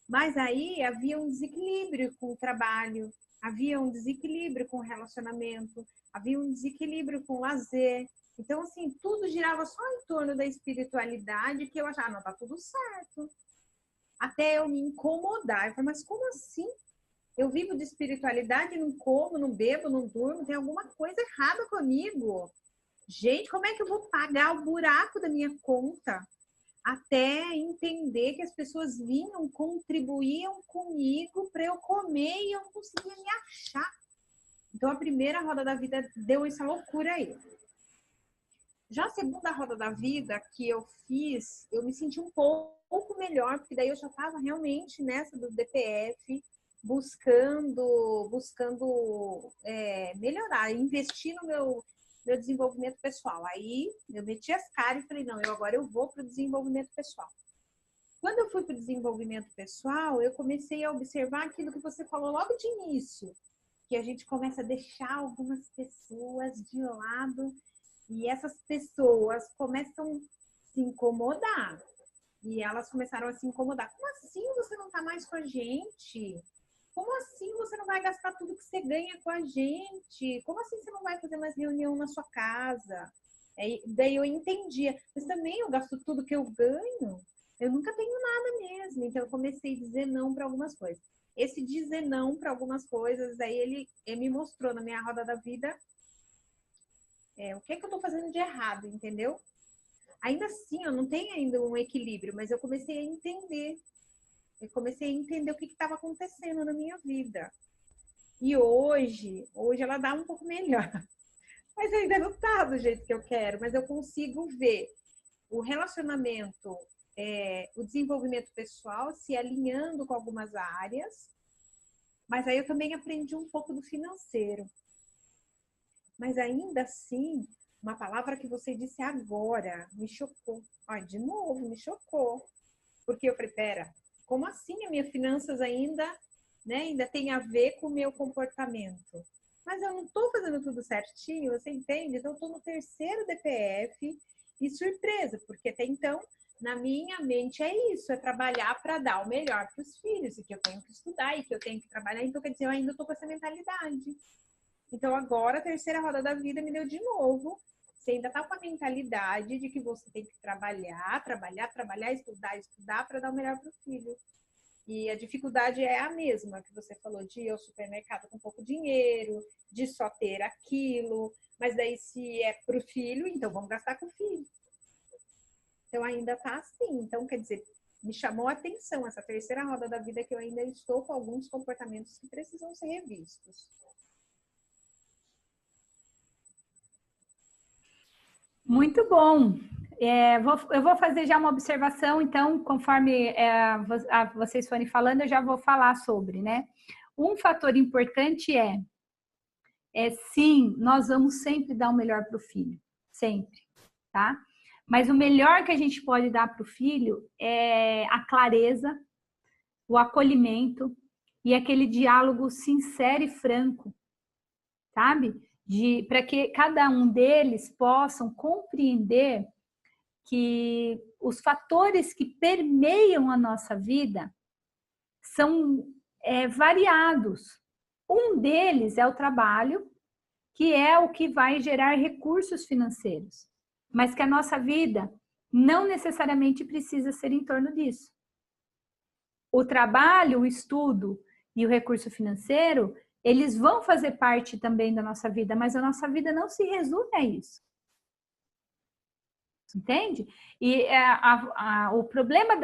Mas aí havia um desequilíbrio com o trabalho, havia um desequilíbrio com o relacionamento, havia um desequilíbrio com o lazer. Então, assim, tudo girava só em torno da espiritualidade, que eu achava, não, tá tudo certo. Até eu me incomodar. Eu falei, mas como assim? Eu vivo de espiritualidade, não como, não bebo, não durmo, tem alguma coisa errada comigo. Gente, como é que eu vou pagar o buraco da minha conta? Até entender que as pessoas vinham, contribuíam comigo para eu comer e eu não conseguia me achar. Então, a primeira roda da vida deu essa loucura aí. Já a segunda roda da vida que eu fiz, eu me senti um pouco melhor, porque daí eu já estava realmente nessa do DPF, buscando melhorar, investir no meu desenvolvimento pessoal. Aí eu meti as caras e falei, não, agora eu vou para o desenvolvimento pessoal. Quando eu fui para o desenvolvimento pessoal, eu comecei a observar aquilo que você falou logo de início. que a gente começa a deixar algumas pessoas de lado e essas pessoas começam a se incomodar. E elas começaram a se incomodar. Como assim você não tá mais com a gente? Como assim você não vai gastar tudo que você ganha com a gente? Como assim você não vai fazer mais reunião na sua casa? Daí eu entendia. Mas também eu gasto tudo que eu ganho. Eu nunca tenho nada mesmo. Então eu comecei a dizer não para algumas coisas. Esse dizer não para algumas coisas, aí ele me mostrou na minha roda da vida o que é que eu tô fazendo de errado, entendeu? Ainda assim, eu não tenho ainda um equilíbrio, mas eu comecei a entender. Eu comecei a entender o que estava acontecendo na minha vida. E hoje ela dá um pouco melhor. Mas ainda não tá do jeito que eu quero, mas eu consigo ver o relacionamento, o desenvolvimento pessoal se alinhando com algumas áreas, mas aí eu também aprendi um pouco do financeiro. Mas ainda assim, uma palavra que você disse agora me chocou. Olha, de novo, me chocou. Porque eu falei, pera, como assim a minha finanças ainda tem a ver com o meu comportamento? Mas eu não estou fazendo tudo certinho, você entende? Então, eu estou no 3º DPF e surpresa, porque até então, na minha mente é isso, é trabalhar para dar o melhor para os filhos, e que eu tenho que estudar, e que eu tenho que trabalhar. Então, quer dizer, eu ainda estou com essa mentalidade. Então, agora, a 3ª roda da vida me deu de novo. Você ainda está com a mentalidade de que você tem que trabalhar, estudar para dar o melhor para o filho. E a dificuldade é a mesma que você falou, de ir ao supermercado com pouco dinheiro, de só ter aquilo. Mas daí, se é para o filho, então vamos gastar com o filho. Então, ainda está assim. Então, quer dizer, me chamou a atenção essa 3ª roda da vida, que eu ainda estou com alguns comportamentos que precisam ser revistos. Muito bom. Eu vou fazer já uma observação, então, conforme vocês forem falando, eu já vou falar sobre, né? Um fator importante sim, nós vamos sempre dar o melhor para o filho, sempre, tá? Mas o melhor que a gente pode dar para o filho é a clareza, o acolhimento e aquele diálogo sincero e franco, sabe? Para que cada um deles possam compreender que os fatores que permeiam a nossa vida são variados. Um deles é o trabalho, que é o que vai gerar recursos financeiros, mas que a nossa vida não necessariamente precisa ser em torno disso. O trabalho, o estudo e o recurso financeiro, eles vão fazer parte também da nossa vida, mas a nossa vida não se resume a isso. Entende? E o problema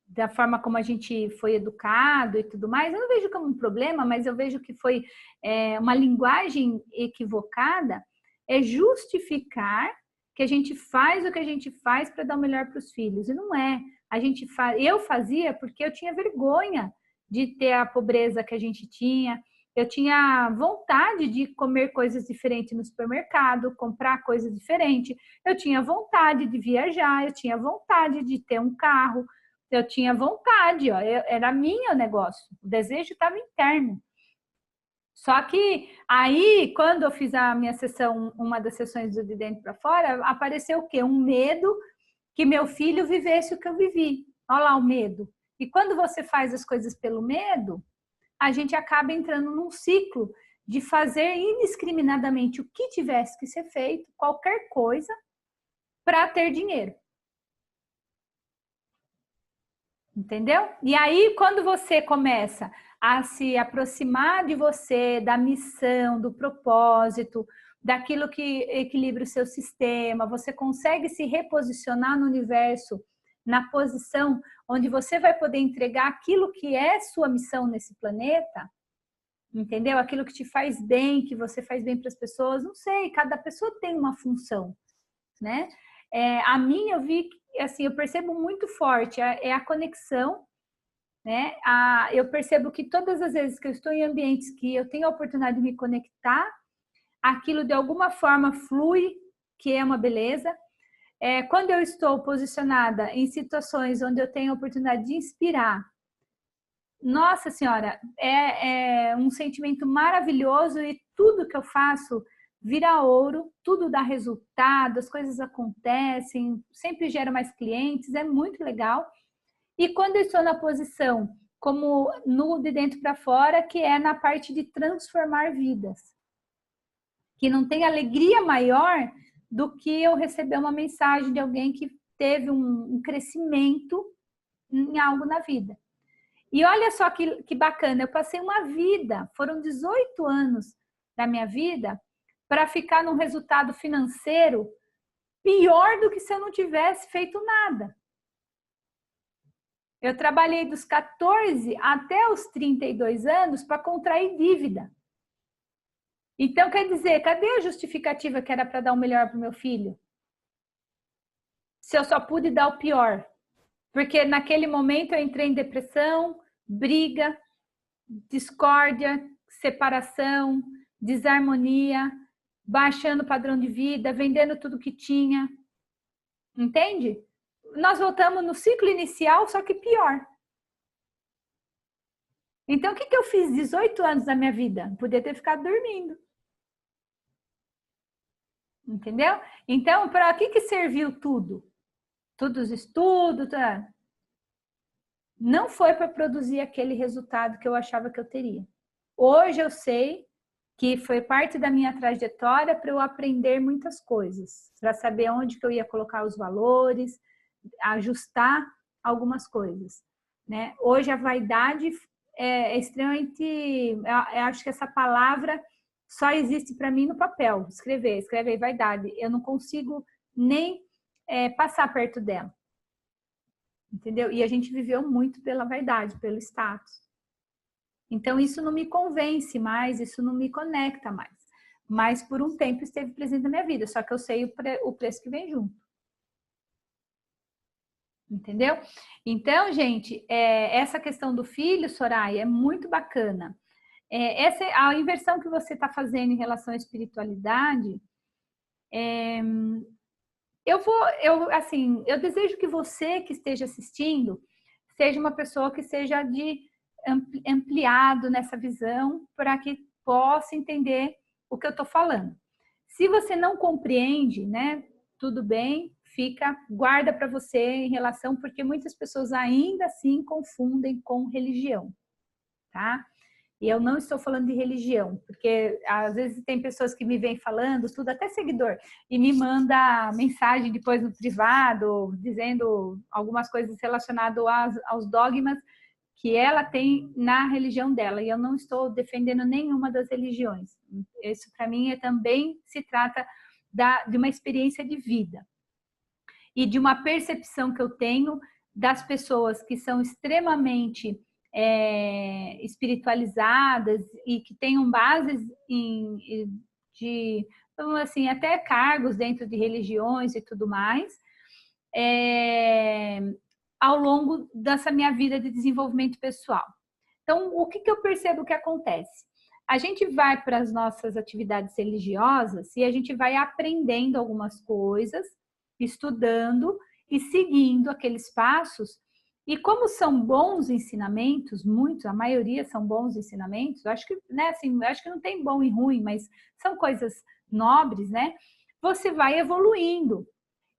da forma como a gente foi educado e tudo mais, eu não vejo como um problema, mas eu vejo que foi uma linguagem equivocada, é justificar que a gente faz o que a gente faz para dar o melhor para os filhos. E não é. Eu fazia porque eu tinha vergonha de ter a pobreza que a gente tinha. Eu tinha vontade de comer coisas diferentes no supermercado, comprar coisas diferentes. Eu tinha vontade de viajar, eu tinha vontade de ter um carro, eu tinha vontade, era minha o negócio. O desejo estava interno. Só que aí, quando eu fiz a minha sessão, uma das sessões do De Dentro para Fora, apareceu o quê? Um medo que meu filho vivesse o que eu vivi. Olha lá o medo. E quando você faz as coisas pelo medo, a gente acaba entrando num ciclo de fazer indiscriminadamente o que tivesse que ser feito, qualquer coisa, para ter dinheiro. Entendeu? E aí, quando você começa a se aproximar de você, da missão, do propósito, daquilo que equilibra o seu sistema, você consegue se reposicionar no universo, na posição onde você vai poder entregar aquilo que é sua missão nesse planeta, entendeu? Aquilo que te faz bem, que você faz bem para as pessoas, não sei, cada pessoa tem uma função, né? A minha, eu vi, assim, eu percebo muito forte, a conexão, né? Eu percebo que todas as vezes que eu estou em ambientes que eu tenho a oportunidade de me conectar, aquilo de alguma forma flui, que é uma beleza. Quando eu estou posicionada em situações onde eu tenho a oportunidade de inspirar, nossa senhora, é um sentimento maravilhoso e tudo que eu faço vira ouro, tudo dá resultado, as coisas acontecem, sempre gera mais clientes, é muito legal. E quando eu estou na posição como no de dentro para fora, que é na parte de transformar vidas, que não tem alegria maior do que eu receber uma mensagem de alguém que teve um crescimento em algo na vida. E olha só que bacana, eu passei uma vida, foram 18 anos da minha vida para ficar num resultado financeiro pior do que se eu não tivesse feito nada. Eu trabalhei dos 14 até os 32 anos para contrair dívida. Então, quer dizer, cadê a justificativa que era para dar o melhor para o meu filho? Se eu só pude dar o pior. Porque naquele momento eu entrei em depressão, briga, discórdia, separação, desarmonia, baixando o padrão de vida, vendendo tudo que tinha. Entende? Nós voltamos no ciclo inicial, só que pior. Então, o que eu fiz 18 anos da minha vida? Podia ter ficado dormindo. Entendeu? Então, para que serviu tudo? Todos os estudos, tá? Não foi para produzir aquele resultado que eu achava que eu teria. Hoje eu sei que foi parte da minha trajetória para eu aprender muitas coisas, para saber onde que eu ia colocar os valores, ajustar algumas coisas, né? Hoje a vaidade é extremamente, eu acho que essa palavra só existe para mim no papel, escrever aí vaidade, eu não consigo nem passar perto dela, entendeu? E a gente viveu muito pela vaidade, pelo status. Então isso não me convence mais, isso não me conecta mais. Mas por um tempo esteve presente na minha vida, só que eu sei o preço que vem junto. Entendeu? Então, gente, essa questão do filho, Soraya, é muito bacana. Essa a inversão que você está fazendo em relação à espiritualidade. Eu desejo que você que esteja assistindo seja uma pessoa que seja ampliado nessa visão para que possa entender o que eu estou falando. Se você não compreende, né, tudo bem, guarda para você em relação, porque muitas pessoas ainda assim confundem com religião, tá? E eu não estou falando de religião, porque às vezes tem pessoas que me vêm falando, tudo, até seguidor, e me manda mensagem depois no privado, dizendo algumas coisas relacionadas aos dogmas que ela tem na religião dela. E eu não estou defendendo nenhuma das religiões. Isso, para mim, também se trata de uma experiência de vida e de uma percepção que eu tenho das pessoas que são extremamente espiritualizadas e que tenham bases de, então, assim, até cargos dentro de religiões e tudo mais, ao longo dessa minha vida de desenvolvimento pessoal. Então, o que eu percebo que acontece? A gente vai para as nossas atividades religiosas e a gente vai aprendendo algumas coisas, estudando e seguindo aqueles passos. E como são bons ensinamentos, muitos, a maioria são bons ensinamentos, eu acho que, né, assim, eu acho que não tem bom e ruim, mas são coisas nobres, né? Você vai evoluindo.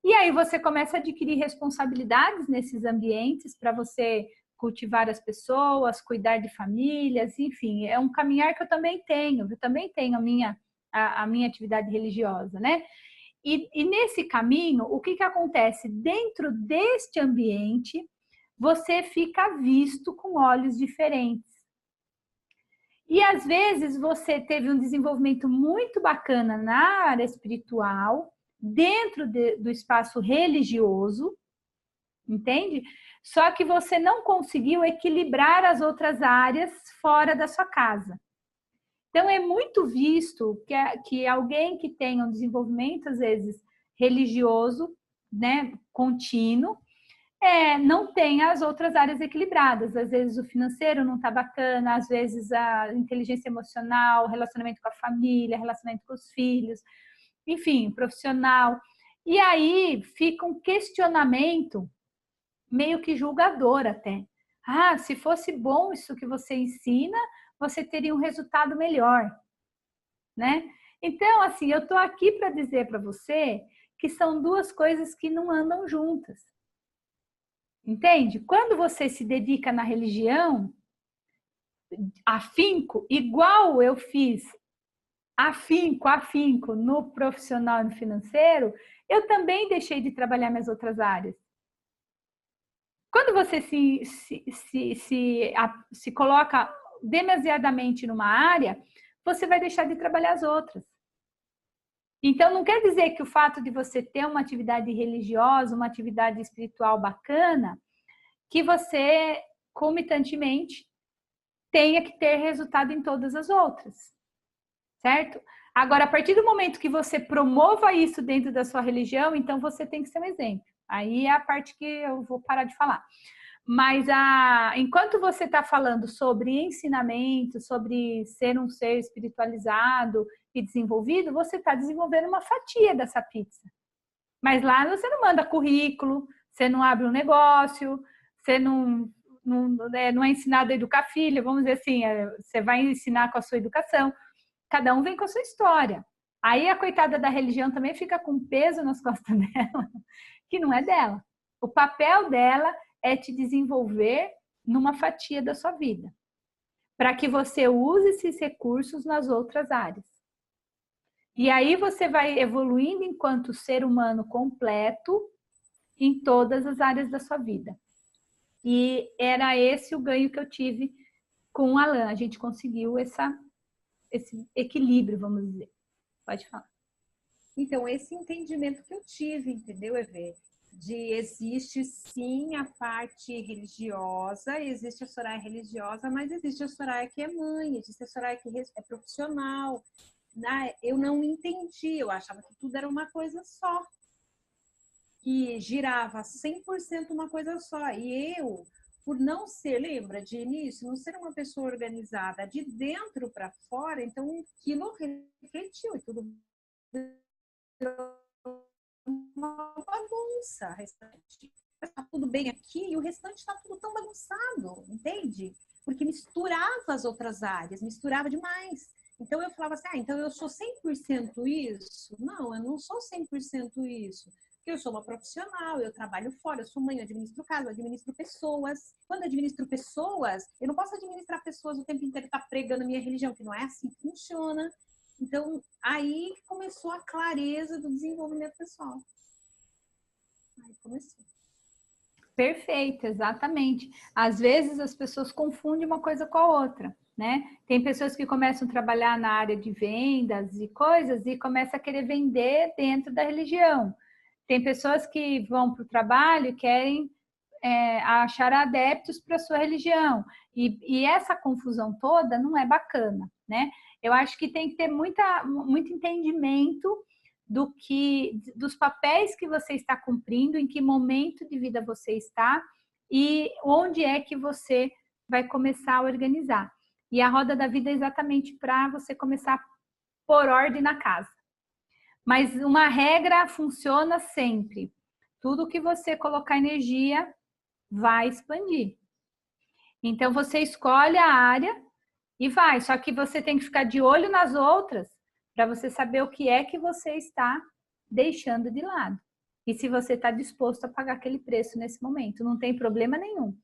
E aí você começa a adquirir responsabilidades nesses ambientes para você cultivar as pessoas, cuidar de famílias, enfim, é um caminhar que eu também tenho a minha atividade religiosa, né? E nesse caminho, o que acontece? Dentro deste ambiente, você fica visto com olhos diferentes. E às vezes você teve um desenvolvimento muito bacana na área espiritual, dentro do espaço religioso, entende? Só que você não conseguiu equilibrar as outras áreas fora da sua casa. Então, é muito visto que alguém que tem um desenvolvimento, às vezes, religioso, né, contínuo, não tem as outras áreas equilibradas. Às vezes o financeiro não está bacana, às vezes a inteligência emocional, relacionamento com a família, relacionamento com os filhos, enfim, profissional. E aí fica um questionamento meio que julgador até. Ah, se fosse bom isso que você ensina, você teria um resultado melhor, né? Então, assim, eu estou aqui para dizer para você que são duas coisas que não andam juntas. Entende? Quando você se dedica na religião, afinco, igual eu fiz afinco no profissional e no financeiro, eu também deixei de trabalhar minhas outras áreas. Quando você se coloca demasiadamente numa área, você vai deixar de trabalhar as outras. Então, não quer dizer que o fato de você ter uma atividade religiosa, uma atividade espiritual bacana, que você, comitantemente, tenha que ter resultado em todas as outras, certo? Agora, a partir do momento que você promova isso dentro da sua religião, então você tem que ser um exemplo. Aí é a parte que eu vou parar de falar. Mas enquanto você está falando sobre ensinamento, sobre ser um ser espiritualizado e desenvolvido, você está desenvolvendo uma fatia dessa pizza. Mas lá você não manda currículo, você não abre um negócio, você não é ensinado a educar filho, vamos dizer assim, você vai ensinar com a sua educação. Cada um vem com a sua história. Aí a coitada da religião também fica com peso nas costas dela, que não é dela. O papel dela é te desenvolver numa fatia da sua vida, para que você use esses recursos nas outras áreas. E aí você vai evoluindo enquanto ser humano completo em todas as áreas da sua vida. E era esse o ganho que eu tive com o Alan. A gente conseguiu esse equilíbrio, vamos dizer. Pode falar. Então, esse entendimento que eu tive, entendeu, Evê? Existe sim a parte religiosa, existe a Soraya religiosa, mas existe a Soraya que é mãe, existe a Soraya que é profissional. Eu não entendi, eu achava que tudo era uma coisa só, que girava 100% uma coisa só. E eu, por não ser, lembra de início, não ser uma pessoa organizada de dentro para fora, então aquilo refletiu e tudo uma bagunça restante. Está tudo bem aqui e o restante está tudo tão bagunçado, entende? Porque misturava as outras áreas, misturava demais. Então eu falava assim, então eu sou 100% isso? Não, eu não sou 100% isso. Porque eu sou uma profissional, eu trabalho fora, eu sou mãe, eu administro casa, eu administro pessoas. Quando eu administro pessoas, eu não posso administrar pessoas o tempo inteiro e estar pregando a minha religião, que não é assim que funciona. Então, aí começou a clareza do desenvolvimento pessoal. Aí começou. Perfeito, exatamente. Às vezes as pessoas confundem uma coisa com a outra, né? Tem pessoas que começam a trabalhar na área de vendas e coisas e começam a querer vender dentro da religião. Tem pessoas que vão para o trabalho e querem achar adeptos para a sua religião. E essa confusão toda não é bacana, né? Eu acho que tem que ter muito entendimento dos papéis que você está cumprindo, em que momento de vida você está e onde é que você vai começar a organizar. E a roda da vida é exatamente para você começar a pôr ordem na casa. Mas uma regra funciona sempre. Tudo que você colocar energia vai expandir. Então você escolhe a área e vai, só que você tem que ficar de olho nas outras para você saber o que é que você está deixando de lado. E se você está disposto a pagar aquele preço nesse momento, não tem problema nenhum,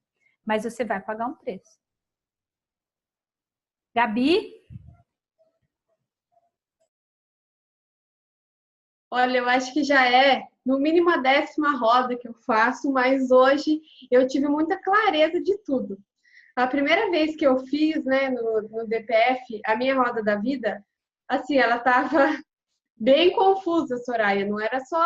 mas você vai pagar um preço. Gabi? Olha, eu acho que já é no mínimo a 10ª roda que eu faço, mas hoje eu tive muita clareza de tudo. A primeira vez que eu fiz, né, no DPF, a minha roda da vida, assim, ela estava bem confusa, Soraya. Não era só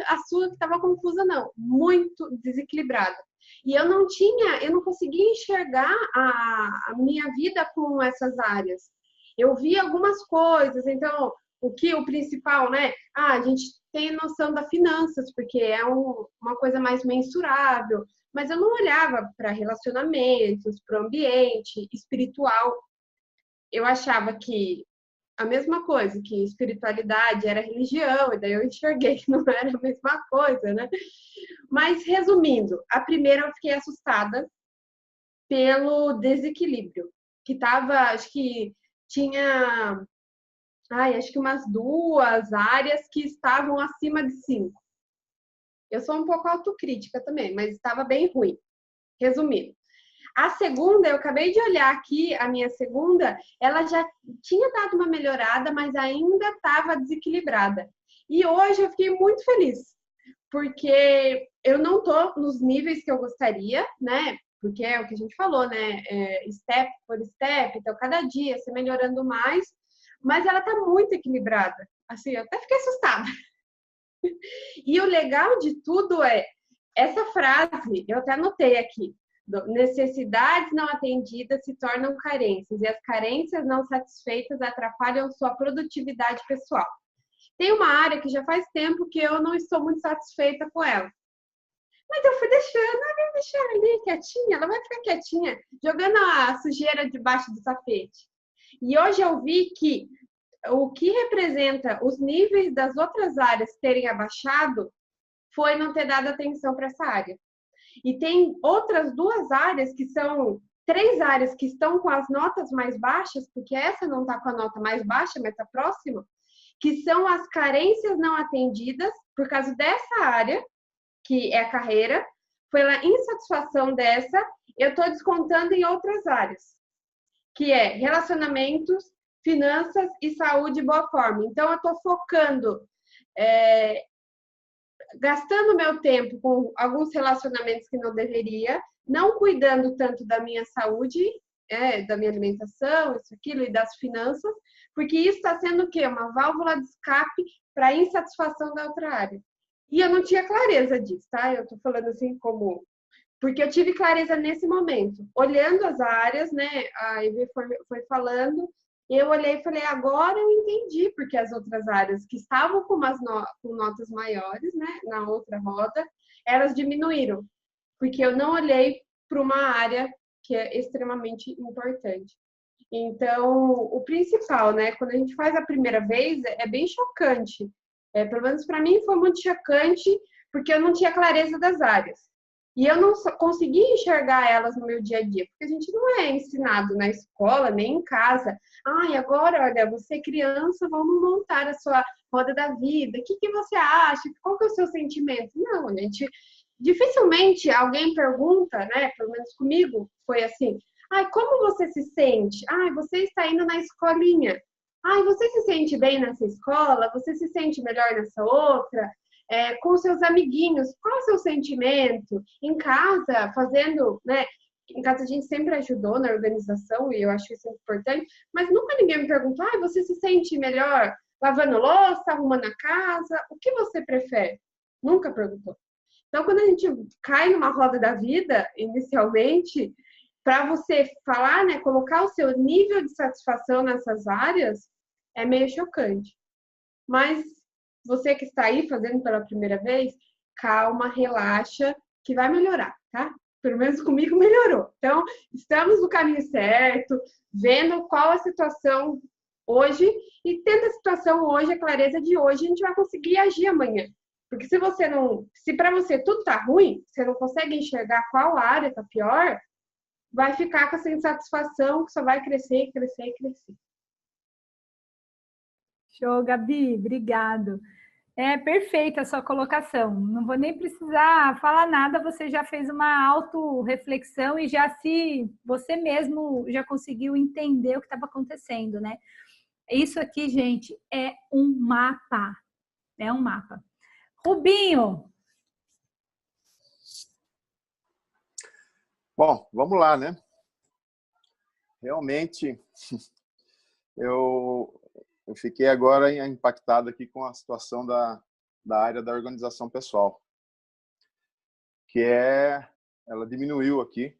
a sua que estava confusa, não. Muito desequilibrada. E eu não conseguia enxergar a minha vida com essas áreas. Eu vi algumas coisas, então, o principal, né? A gente tem noção das finanças, porque é uma coisa mais mensurável, mas eu não olhava para relacionamentos, para o ambiente espiritual. Eu achava que a mesma coisa, que espiritualidade era religião, e daí eu enxerguei que não era a mesma coisa, né? Mas, resumindo, a primeira eu fiquei assustada, pelo desequilíbrio, que estava, acho que tinha, acho que umas 2 áreas que estavam acima de 5. Eu sou um pouco autocrítica também, mas estava bem ruim. Resumindo. A segunda, eu acabei de olhar aqui, a minha segunda, ela já tinha dado uma melhorada, mas ainda estava desequilibrada. E hoje eu fiquei muito feliz, porque eu não estou nos níveis que eu gostaria, né? Porque é o que a gente falou, né? Step por step, então cada dia você melhorando mais, mas ela está muito equilibrada. Assim, eu até fiquei assustada. E o legal de tudo é essa frase, eu até anotei aqui: necessidades não atendidas se tornam carências e as carências não satisfeitas atrapalham sua produtividade pessoal. Tem uma área que já faz tempo que eu não estou muito satisfeita com ela. Mas eu fui deixando ali quietinha, ela vai ficar quietinha, jogando a sujeira debaixo do tapete. E hoje eu vi que o que representa os níveis das outras áreas terem abaixado foi não ter dado atenção para essa área. E tem outras 2 áreas que são 3 áreas que estão com as notas mais baixas, porque essa não está com a nota mais baixa, mas está próxima, que são as carências não atendidas por causa dessa área, que é a carreira, pela insatisfação dessa, eu estou descontando em outras áreas, que é relacionamentos, finanças e saúde e boa forma. Então, eu estou focando, gastando meu tempo com alguns relacionamentos que não deveria, não cuidando tanto da minha saúde, da minha alimentação, isso, aquilo, e das finanças, porque isso está sendo o quê? Uma válvula de escape para a insatisfação da outra área. E eu não tinha clareza disso, tá? Eu estou falando assim como... Porque eu tive clareza nesse momento. Olhando as áreas, né? A Ivy foi falando, eu olhei e falei, agora eu entendi porque as outras áreas que estavam com notas maiores, né? Na outra roda, elas diminuíram. Porque eu não olhei para uma área que é extremamente importante. Então, o principal, né? Quando a gente faz a primeira vez, é bem chocante. Pelo menos para mim foi muito chocante, porque eu não tinha clareza das áreas. E eu não conseguia enxergar elas no meu dia a dia, porque a gente não é ensinado na escola, nem em casa. Agora, olha, você criança, vamos montar a sua roda da vida. O que você acha? Qual que é o seu sentimento? Não, a gente... Dificilmente alguém pergunta, né? Pelo menos comigo foi assim: como você se sente? Você está indo na escolinha. Você se sente bem nessa escola? Você se sente melhor nessa outra? Com seus amiguinhos, qual é o seu sentimento? Em casa, fazendo, né? Em casa a gente sempre ajudou na organização e eu acho isso importante, mas nunca ninguém me perguntou: você se sente melhor lavando louça, arrumando a casa? O que você prefere? Nunca perguntou. Então, quando a gente cai numa roda da vida, inicialmente, para você falar, né, colocar o seu nível de satisfação nessas áreas, é meio chocante. Mas você que está aí fazendo pela primeira vez, calma, relaxa, que vai melhorar, tá? Pelo menos comigo melhorou. Então, estamos no caminho certo, vendo qual a situação hoje, e tendo a situação hoje, a clareza de hoje, a gente vai conseguir agir amanhã. Porque se para você tudo tá ruim, você não consegue enxergar qual área tá pior, vai ficar com essa insatisfação que só vai crescer, crescer e crescer. Show, Gabi, obrigado. É perfeita a sua colocação. Não vou nem precisar falar nada, você já fez uma autorreflexão e você mesmo já conseguiu entender o que estava acontecendo, né? Isso aqui, gente, é um mapa. É um mapa. Rubinho. Bom, vamos lá, né? Realmente, eu fiquei agora impactado aqui com a situação da área da organização pessoal, que ela diminuiu aqui,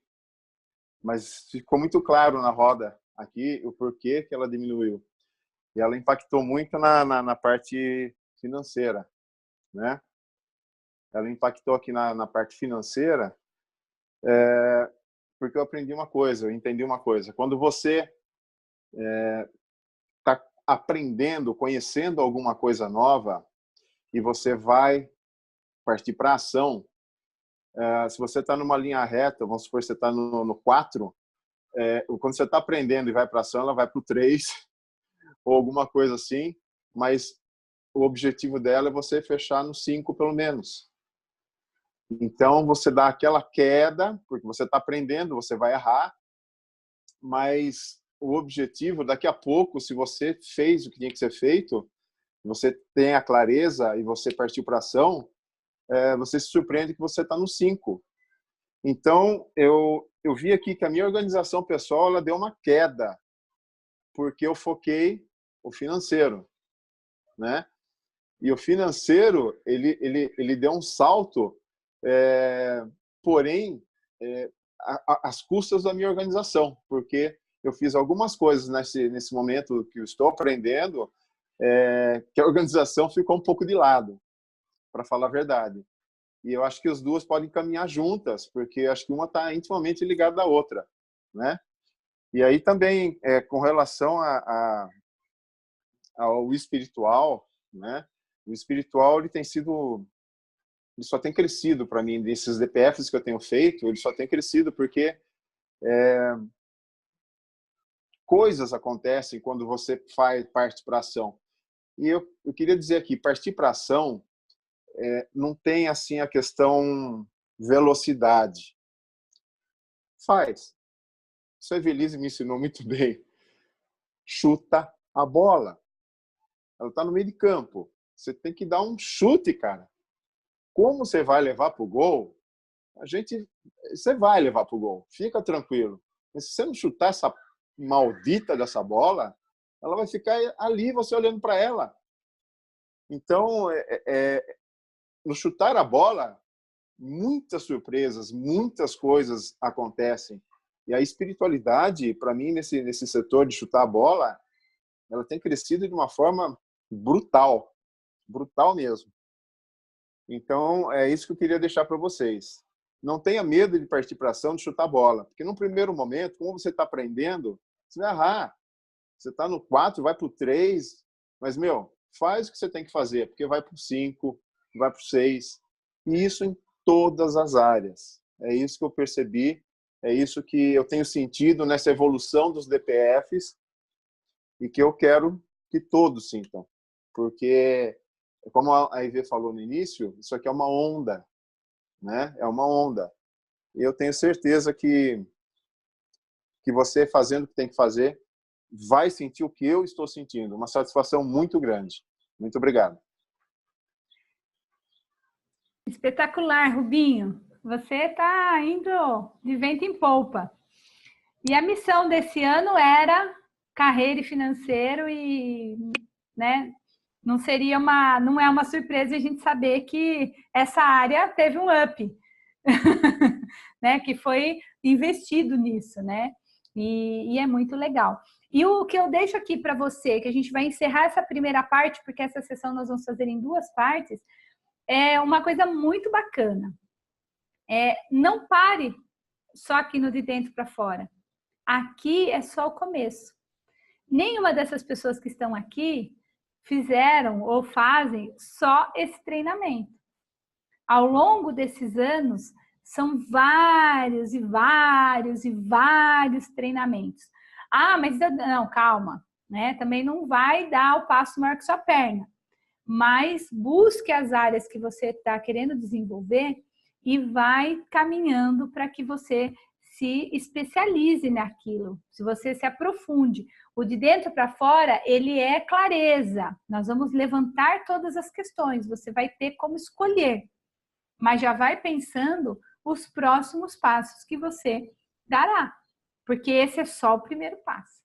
mas ficou muito claro na roda aqui o porquê que ela diminuiu. E ela impactou muito na parte financeira, né? Ela impactou aqui na parte financeira, porque eu aprendi uma coisa, eu entendi uma coisa. Quando você está aprendendo, conhecendo alguma coisa nova, e você vai partir para a ação, Se você está numa linha reta, vamos supor que você está no 4, quando você está aprendendo e vai para ação, ela vai para o 3, ou alguma coisa assim, mas o objetivo dela é você fechar no 5 pelo menos. Então, você dá aquela queda, porque você está aprendendo, você vai errar, mas o objetivo, daqui a pouco, se você fez o que tinha que ser feito, você tem a clareza e você partiu para ação, você se surpreende que você está no 5. Então, eu vi aqui que a minha organização pessoal ela deu uma queda, porque eu foquei o financeiro, né? E o financeiro, ele deu um salto, porém, às custas da minha organização, porque eu fiz algumas coisas nesse momento que eu estou aprendendo, que a organização ficou um pouco de lado, para falar a verdade. E eu acho que as duas podem caminhar juntas, porque acho que uma está intimamente ligada à outra, né? E aí também, com relação ao espiritual, né? O espiritual ele só tem crescido para mim desses DPFs que eu tenho feito, ele só tem crescido porque coisas acontecem quando você parte para ação. E eu queria dizer aqui, partir para ação não tem assim a questão velocidade. Faz. Isso a Evelise me ensinou muito bem. Chuta a bola. Ela está no meio de campo. Você tem que dar um chute, cara. Como você vai levar para o gol? Você vai levar para o gol. Fica tranquilo. Mas se você não chutar essa maldita dessa bola, ela vai ficar ali, você olhando para ela. Então, no chutar a bola, muitas surpresas, muitas coisas acontecem. E a espiritualidade, para mim, nesse setor de chutar a bola, ela tem crescido de uma forma brutal. Brutal mesmo. Então, é isso que eu queria deixar para vocês. Não tenha medo de partir para ação, de chutar a bola. Porque, num primeiro momento, como você está aprendendo, você vai errar. Você está no 4, vai para o 3. Mas, faz o que você tem que fazer. Porque vai para o 5, vai para o 6. E isso em todas as áreas. É isso que eu percebi. É isso que eu tenho sentido nessa evolução dos DPFs. E que eu quero que todos sintam. Porque, como a Ivê falou no início, isso aqui é uma onda, né? É uma onda. E eu tenho certeza que você, fazendo o que tem que fazer, vai sentir o que eu estou sentindo. Uma satisfação muito grande. Muito obrigado. Espetacular, Rubinho. Você está indo de vento em polpa. E a missão desse ano era carreira e financeiro e, né? Não é uma surpresa a gente saber que essa área teve um up, né? Que foi investido nisso, né? E é muito legal. E o que eu deixo aqui para você, que a gente vai encerrar essa primeira parte, porque essa sessão nós vamos fazer em 2 partes, é uma coisa muito bacana. Não pare só aqui no de dentro para fora. Aqui é só o começo. Nenhuma dessas pessoas que estão aqui fizeram ou fazem só esse treinamento. Ao longo desses anos, são vários e vários e vários treinamentos. Mas não, calma, né? Também não vai dar o passo maior que sua perna. Mas busque as áreas que você está querendo desenvolver e vai caminhando para que você se especialize naquilo, se você se aprofunde. O de dentro para fora, ele é clareza. Nós vamos levantar todas as questões, você vai ter como escolher. Mas já vai pensando os próximos passos que você dará, porque esse é só o primeiro passo.